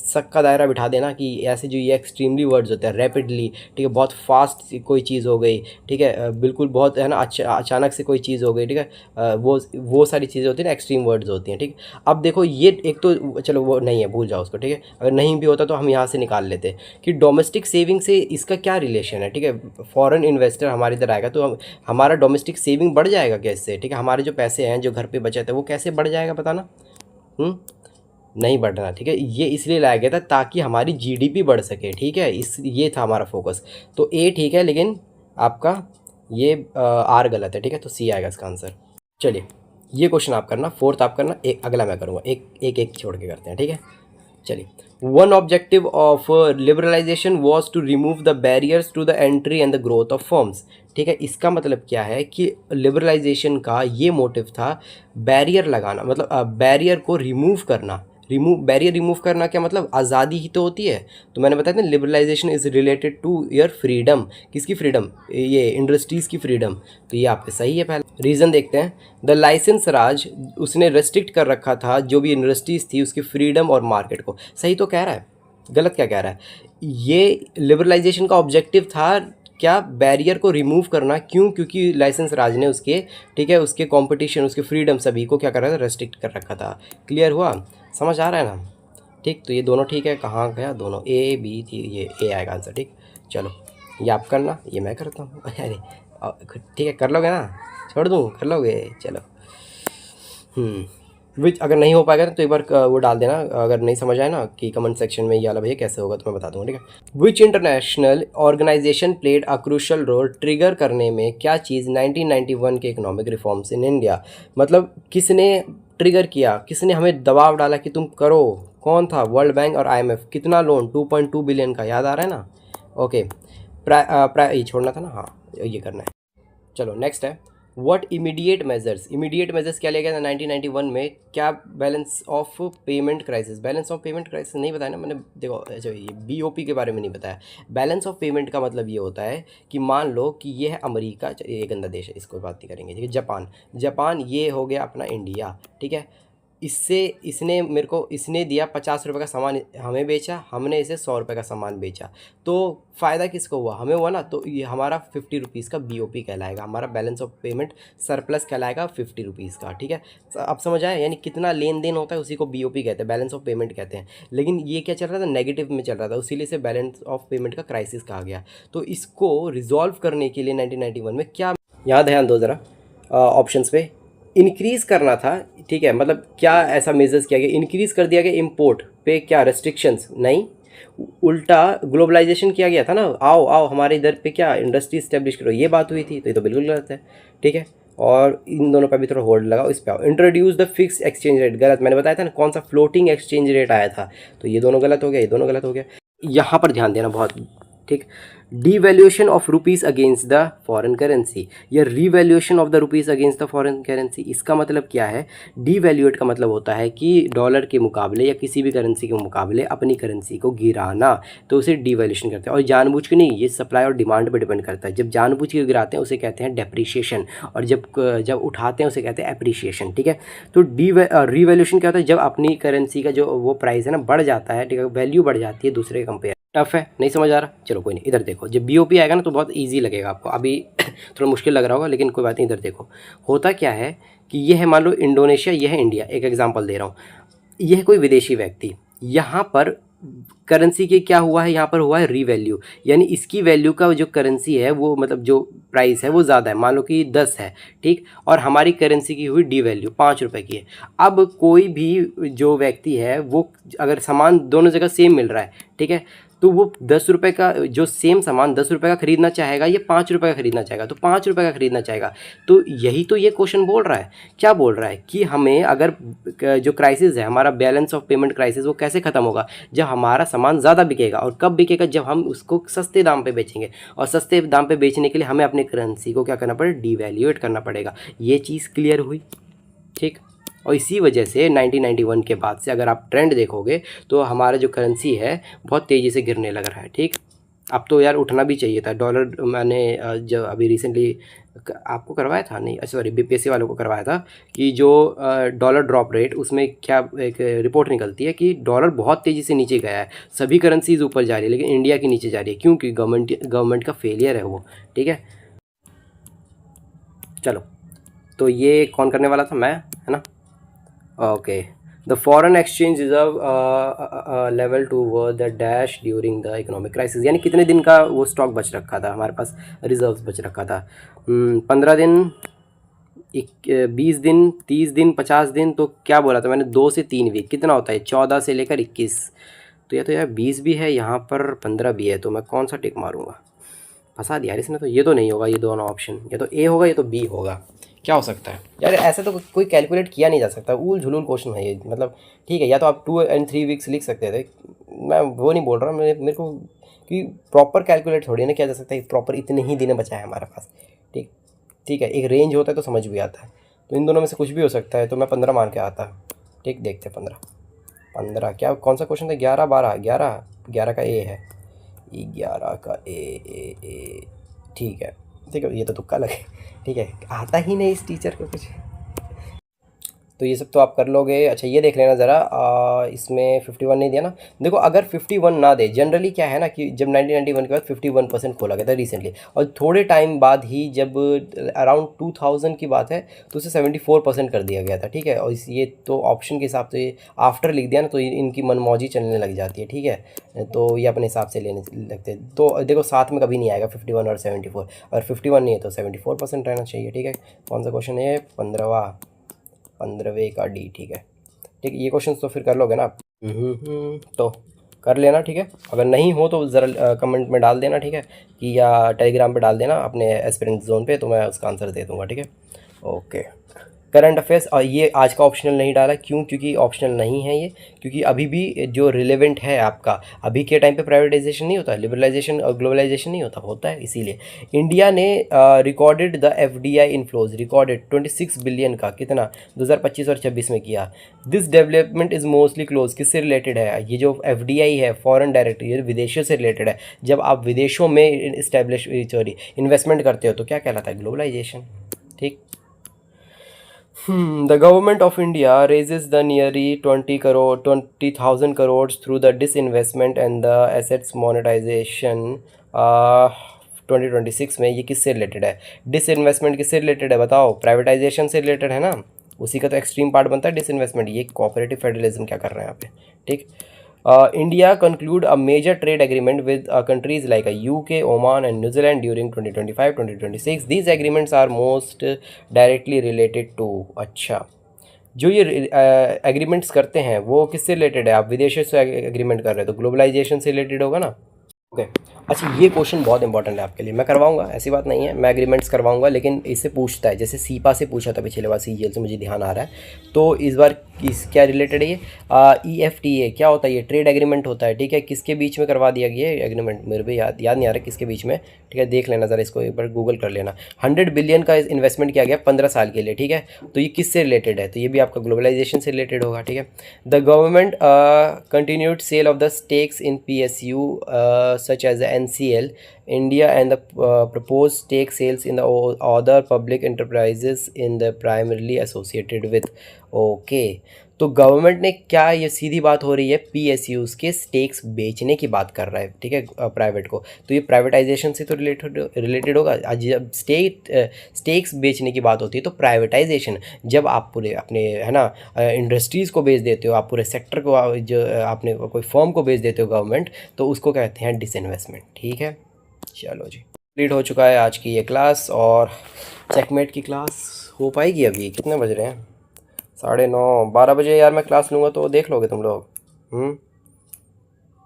सबका दायरा बिठा देना कि ऐसे जो ये एक्सट्रीमली वर्ड्स होते हैं, रैपिडली, ठीक है, बहुत फास्ट कोई चीज़ हो गई, ठीक है, बिल्कुल बहुत है ना, अचानक से कोई चीज़ हो गई, ठीक है, वो सारी चीज़ें होती हैं ना, एक्सट्रीम वर्ड्स होती हैं। ठीक, अब देखो ये एक तो चलो वो नहीं है, भूल जाओ उसको। ठीक है, अगर नहीं भी होता तो हम यहाँ से निकाल लेते कि डोमेस्टिक सेविंग से इसका क्या रिलेशन है। ठीक है, फॉरेन इन्वेस्टर हमारे इधर आएगा तो हमारा डोमेस्टिक सेविंग बढ़ जाएगा कैसे? ठीक है, हमारे जो पैसे हैं जो घर पे बचे थे वो कैसे बढ़ जाएगा, बताना। नहीं बढ़ना। ठीक है, ये इसलिए लाया गया था ताकि हमारी GDP बढ़ सके। ठीक है, ये था हमारा फोकस। तो A ठीक है, लेकिन आपका ये R गलत है। ठीक है, तो C आएगा इसका आंसर। चलिए ये क्वेश्चन आप करना, 4th आप करना, एक अगला मैं करूँगा, एक छोड़ के करते हैं। ठीक है, चलिए। One objective of liberalisation was to remove the barriers to the entry and the growth of firms. ठीक है, इसका मतलब क्या है कि लिबरलाइजेशन का ये मोटिव था बैरियर लगाना, मतलब बैरियर को रिमूव करना। बैरियर रिमूव करना क्या मतलब? आज़ादी ही तो होती है। तो मैंने बताया था liberalisation is related to your freedom. किसकी फ्रीडम? ये इंडस्ट्रीज़ की फ्रीडम। तो ये आपके सही है। पहले रीज़न देखते हैं। द लाइसेंस राज, उसने रेस्ट्रिक्ट कर रखा था जो भी इंडस्ट्रीज़ थी उसकी फ्रीडम और मार्केट को। सही तो कह रहा है, गलत क्या कह रहा है? ये लिबरलाइजेशन का ऑब्जेक्टिव था क्या? बैरियर को रिमूव करना। क्यों? क्योंकि लाइसेंस राज ने उसके, ठीक है, उसके कंपटीशन, उसके फ्रीडम सभी को क्या कर रहा था? रेस्ट्रिक्ट कर रखा था। क्लियर हुआ? समझ आ रहा है ना? ठीक, तो ये दोनों ठीक है। कहाँ गया दोनों? A B थी, ये A आएगा आंसर। ठीक, चलो ये आप करना, ये मैं करता हूँ। अरे ठीक है, कर लोगे ना? छोड़ दूँ? कर लोगे? चलो। विच अगर नहीं हो पाएगा तो एक बार वो डाल देना, अगर नहीं समझ आए ना कि कमेंट सेक्शन में ये वाला भैया कैसे होगा तो मैं बता दूँगा। ठीक है, which international organisation played a crucial role trigger करने में क्या चीज़ 1991 के इकोनॉमिक रिफॉर्म्स इन इंडिया। मतलब किसने ट्रिगर किया, किसने हमें दबाव डाला कि तुम करो? कौन था? वर्ल्ड बैंक और IMF। कितना लोन? 2.2 बिलियन का। याद आ रहा है ना? ओके, ये छोड़ना था ना, हाँ ये करना है। चलो नेक्स्ट है, व्हाट इमीडिएट मेजर्स क्या लिया गया था 1991 में? क्या? Balance of payment crisis. Balance of payment crisis नहीं बताया ना मैंने, देखो अच्छा ये BOP के बारे में नहीं बताया। बैलेंस ऑफ पेमेंट का मतलब ये होता है कि मान लो कि ये है अमेरिका, ये गंदा देश है, इसको बात नहीं करेंगे। ठीक है, जापान, ये हो गया अपना इंडिया। ठीक है, इसने दिया 50 रुपये का सामान, हमें बेचा, हमने इसे 100 रुपये का सामान बेचा, तो फ़ायदा किसको हुआ? हमें हुआ ना। तो ये हमारा 50 रुपीज़ का BOP कहलाएगा, हमारा बैलेंस ऑफ पेमेंट सरप्लस कहलाएगा 50 रुपीज़ का। ठीक है, अब समझ आया? यानी कितना लेन देन होता है उसी को BOP कहते हैं, बैलेंस ऑफ पेमेंट कहते हैं। लेकिन ये क्या चल रहा था? नेगेटिव में चल रहा था, इसीलिए इसे बैलेंस ऑफ पेमेंट का क्राइसिस कहा गया। तो इसको रिजॉल्व करने के लिए 1991 में क्या, यहाँ ध्यान दो ज़रा ऑप्शंस पे, इंक्रीज़ करना था। ठीक है, मतलब क्या ऐसा मेजर्स किया गया? इंक्रीज़ कर दिया गया इंपोर्ट पे, क्या रेस्ट्रिक्शंस? नहीं, उल्टा ग्लोबलाइजेशन किया गया था ना, आओ हमारे इधर पे क्या इंडस्ट्री इस्टेब्लिश करो, ये बात हुई थी। तो ये तो बिल्कुल गलत है। ठीक है, और इन दोनों पर भी थोड़ा होल्ड लगाओ, इस पर आओ। Introduce the fix exchange rate, गलत, मैंने बताया था ना कौन सा फ्लोटिंग एक्सचेंज रेट आया था, तो ये दोनों गलत हो गया, ये दोनों गलत हो गया। यहाँ पर ध्यान देना बहुत, ठीक। Devaluation of rupees against the foreign currency या revaluation of the rupees against the foreign currency, इसका मतलब क्या है? डिवैल्यूएट का मतलब होता है कि डॉलर के मुकाबले या किसी भी करेंसी के मुकाबले अपनी करेंसी को गिराना, तो उसे डिवैल्यूएशन करते हैं। और जानबूझ के नहीं, ये सप्लाई और डिमांड पर डिपेंड करता है। जब जानबूझ के गिराते हैं उसे कहते हैं डेप्रिशिएशन, और जब उठाते हैं उसे कहते हैं एप्रिशिएशन, ठीक है। तो रिवैल्यूएशन क्या होता है? जब अपनी करेंसी का जो वो प्राइस है ना बढ़ जाता है, ठीक है, वैल्यू बढ़ जाती है दूसरे के कंपेयर। टफ है, नहीं समझ आ रहा, चलो कोई नहीं, इधर देखो, जब बीओपी आएगा ना तो बहुत इजी लगेगा आपको, अभी थोड़ा मुश्किल लग रहा होगा लेकिन कोई बात नहीं। इधर देखो, होता क्या है कि ये है, मान लो इंडोनेशिया, ये है इंडिया, एक एग्जांपल दे रहा हूँ। ये है कोई विदेशी व्यक्ति, यहाँ पर करेंसी के क्या हुआ है, यहाँ पर हुआ है रीवैल्यू, यानी इसकी वैल्यू का जो करेंसी है वो, मतलब जो प्राइस है वो ज़्यादा है, मान लो कि 10 है, ठीक, और हमारी करेंसी की हुई डी वैल्यू 5 रुपये की है। अब कोई भी जो व्यक्ति है वो, अगर सामान दोनों जगह सेम मिल रहा है, ठीक है, तो वो 10 रुपये का जो सेम सामान 10 रुपये का खरीदना चाहेगा या 5 रुपये का खरीदना चाहेगा? तो 5 रुपये का खरीदना चाहेगा। तो यही तो ये क्वेश्चन बोल रहा है, क्या बोल रहा है कि हमें अगर जो क्राइसिस है हमारा, बैलेंस ऑफ पेमेंट क्राइसिस, वो कैसे ख़त्म होगा? जब हमारा सामान ज़्यादा बिकेगा। और कब बिकेगा? जब हम उसको सस्ते दाम पे बेचेंगे, और सस्ते दाम पे बेचने के लिए हमें अपने करेंसी को क्या करना पड़ेगा? डिवैल्यूएट करना पड़ेगा। ये चीज़ क्लियर हुई, ठीक। और इसी वजह से 1991 के बाद से अगर आप ट्रेंड देखोगे तो हमारा जो करेंसी है बहुत तेज़ी से गिरने लग रहा है, ठीक। अब तो यार उठना भी चाहिए था। डॉलर मैंने जब अभी रिसेंटली आपको करवाया था, नहीं सॉरी, बीपीएससी वालों को करवाया था कि जो डॉलर ड्रॉप रेट, उसमें क्या एक रिपोर्ट निकलती है कि डॉलर बहुत तेज़ी से नीचे गया है, सभी करेंसीज ऊपर जा रही है लेकिन इंडिया की नीचे जा रही है, क्योंकि गवर्नमेंट का फेलियर है वो, ठीक है। चलो, तो ये कौन करने वाला था? मैं, है ना। Okay, the foreign exchange reserve level to were the dash during the economic crisis, यानी कितने दिन का वो स्टॉक बच रखा था हमारे पास, रिजर्व्स बच रखा था? 15 दिन, 20 दिन, 30 दिन, 50 दिन। तो क्या बोला था मैंने? 2 से 3 वीक। कितना होता है? 14 से लेकर 21। तो या तो यार 20 भी है यहाँ पर, 15 भी है, तो मैं कौन सा टिक मारूंगा? फंसा दिया यार इसने, तो ये तो नहीं होगा, ये दोनों ऑप्शन, या तो ए होगा या तो बी होगा। क्या हो सकता है यार? ऐसे तो कोई कैलकुलेट किया नहीं जा सकता, ऊल झुलूल क्वेश्चन है ये, मतलब ठीक है, या तो आप 2 and 3 वीक्स लिख सकते थे, मैं वो नहीं बोल रहा, मेरे को कि प्रॉपर कैलकुलेट थोड़ी ना किया जा सकता है, प्रॉपर इतने ही दिन बचा है हमारे पास, ठीक। ठीक है, एक रेंज होता है तो समझ भी आता है, तो इन दोनों में से कुछ भी हो सकता है, तो मैं 15 मान के आता, ठीक। देखते 15 क्या, कौन सा क्वेश्चन था? 11, 12, 11 का ए है, 11 का ए, ठीक है, ठीक है, ये तो तुक्का लगे, ठीक है, आता ही नहीं इस टीचर को कुछ। तो ये सब तो आप कर लोगे। अच्छा ये देख लेना ज़रा, इसमें 51 नहीं दिया ना। देखो अगर 51 ना दे, जनरली क्या है ना कि जब 1991 के बाद 51% खोला गया था रिसेंटली, और थोड़े टाइम बाद ही जब अराउंड 2000 की बात है तो उसे 74% कर दिया गया था, ठीक है। और ये तो ऑप्शन के हिसाब से आफ्टर लिख दिया ना, तो इनकी मनमौजी चलने लग जाती है, ठीक है, तो ये अपने हिसाब से लेने लगते हैं। तो देखो साथ में कभी नहीं आएगा 51 और 74, और 51 नहीं है तो 74% रहना चाहिए, ठीक है। कौन सा क्वेश्चन है? 15वें का डी, ठीक है, ठीक है। ये क्वेश्चन तो फिर कर लोगे ना आप? तो कर लेना, ठीक है। अगर नहीं हो तो ज़रा कमेंट में डाल देना, ठीक है, कि या टेलीग्राम पे डाल देना अपने एस्पिरेंट जोन पे, तो मैं उसका आंसर दे दूँगा, ठीक है। ओके, करंट अफेयर्स, और ये आज का ऑप्शनल नहीं डाला, क्यों? क्योंकि ऑप्शनल नहीं है ये, क्योंकि अभी भी जो रिलेवेंट है आपका, अभी के टाइम पे प्राइवेटाइजेशन नहीं होता, लिबरलाइजेशन और ग्लोबलाइजेशन नहीं होता है, इसीलिए इंडिया ने recorded the FDI inflows, recorded 26 billion का, कितना? 2025 और 26 में किया। This development is mostly close, किससे रिलेटेड है? ये जो एफडीआई है, फॉरेन डायरेक्ट, ये विदेशों से रिलेटेड है। जब आप विदेशों में इन्वेस्टमेंट करते हो तो क्या कहलाता है? ग्लोबलाइजेशन, ठीक। The government of India raises the nearly 20,000 crores through the disinvestment and the assets monetization 2026 में। ये किससे रिलेटेड है? डिसइन्वेस्टमेंट किससे रिलेटेड है बताओ? प्राइवेटाइजेशन से रिलेटेड है ना, उसी का तो एक्सट्रीम पार्ट बनता है डिसइन्वेस्टमेंट। ये कोऑपरेटिव फेडरलिज्म क्या कर रहे हैं यहाँ पे, ठीक। India conclude a major trade agreement with countries like UK, Oman and New Zealand during 2025-2026. These agreements are most directly related to, अच्छा, जो ये एग्रीमेंट्स करते हैं वो किससे रिलेटेड है? आप विदेशों से एग्रीमेंट कर रहे हो तो ग्लोबलाइजेशन से रिलेटेड होगा ना, ओके। अच्छा, ये क्वेश्चन बहुत इंपॉर्टेंट है आपके लिए, मैं करवाऊंगा, ऐसी बात नहीं है, मैं एग्रीमेंट्स करवाऊंगा, लेकिन इससे पूछता है, जैसे सीपा से पूछा था पिछले बार, सीजीएल से मुझे ध्यान आ रहा है, तो इस बार किस क्या रिलेटेड है ये, EFTA क्या होता है, ये ट्रेड एग्रीमेंट होता है, ठीक है, किसके बीच में करवा दिया गया एग्रीमेंट, मेरे भी याद नहीं आ रहा किसके बीच में, ठीक है, देख लेना ज़रा इसको, एक बार गूगल कर लेना। 100 बिलियन का इन्वेस्टमेंट किया गया 15 साल के लिए, ठीक है, तो ये किससे रिलेटेड है, तो ये भी आपका ग्लोबलाइजेशन से रिलेटेड होगा, ठीक है। The government continued sale of the stakes in PSU such as the NCL India and the proposed stake sales in the other public enterprises in the primarily associated with। Okay, तो government ने क्या, ये सीधी बात हो रही है, PSUs के stakes बेचने की बात कर रहा है, ठीक है, प्राइवेट को, तो ये प्राइवेटाइजेशन से तो रिलेटेड होगा। आज जब स्टेक्स बेचने की बात होती है तो प्राइवेटाइजेशन, जब आप पूरे अपने है ना इंडस्ट्रीज़ को बेच देते हो, आप पूरे सेक्टर को जो आपने कोई फर्म को बेच देते हो गवर्नमेंट, तो उसको कहते हैं डिसइन्वेस्टमेंट, ठीक है। चलो जी, कंप्लीट हो चुका है आज की ये क्लास, और चेकमेट की क्लास हो पाएगी अभी, कितने बज रहे हैं, 9:30 12 बजे यार मैं क्लास लूँगा, तो देख लोगे तुम लोग,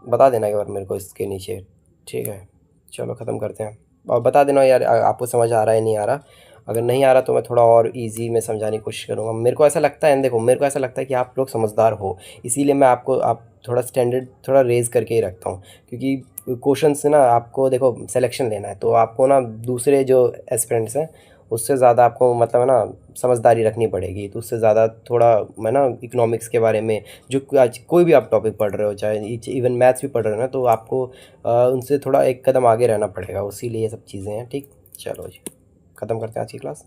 बता देना एक बार मेरे को इसके नीचे, ठीक है। चलो ख़त्म करते हैं, और बता देना यार आपको समझ आ रहा है नहीं आ रहा, अगर नहीं आ रहा तो मैं थोड़ा और इजी में समझाने की कोशिश करूँगा। मेरे को ऐसा लगता है, देखो मेरे को ऐसा लगता है कि आप लोग समझदार हो, इसीलिए मैं आप थोड़ा स्टैंडर्ड थोड़ा रेज़ करके ही रखता हूँ, क्योंकि क्वेश्चन से ना आपको देखो सिलेक्शन लेना है, तो आपको ना दूसरे जो एस्पिरेंट्स हैं उससे ज़्यादा आपको मतलब है ना समझदारी रखनी पड़ेगी, तो उससे ज़्यादा थोड़ा मैं ना इकोनॉमिक्स के बारे में, जो आज कोई भी आप टॉपिक पढ़ रहे हो, चाहे इवन मैथ्स भी पढ़ रहे हो ना, तो आपको उनसे थोड़ा एक कदम आगे रहना पड़ेगा, उसी लिए ये सब चीज़ें हैं, ठीक। चलो जी, ख़त्म करते हैं आज की क्लास।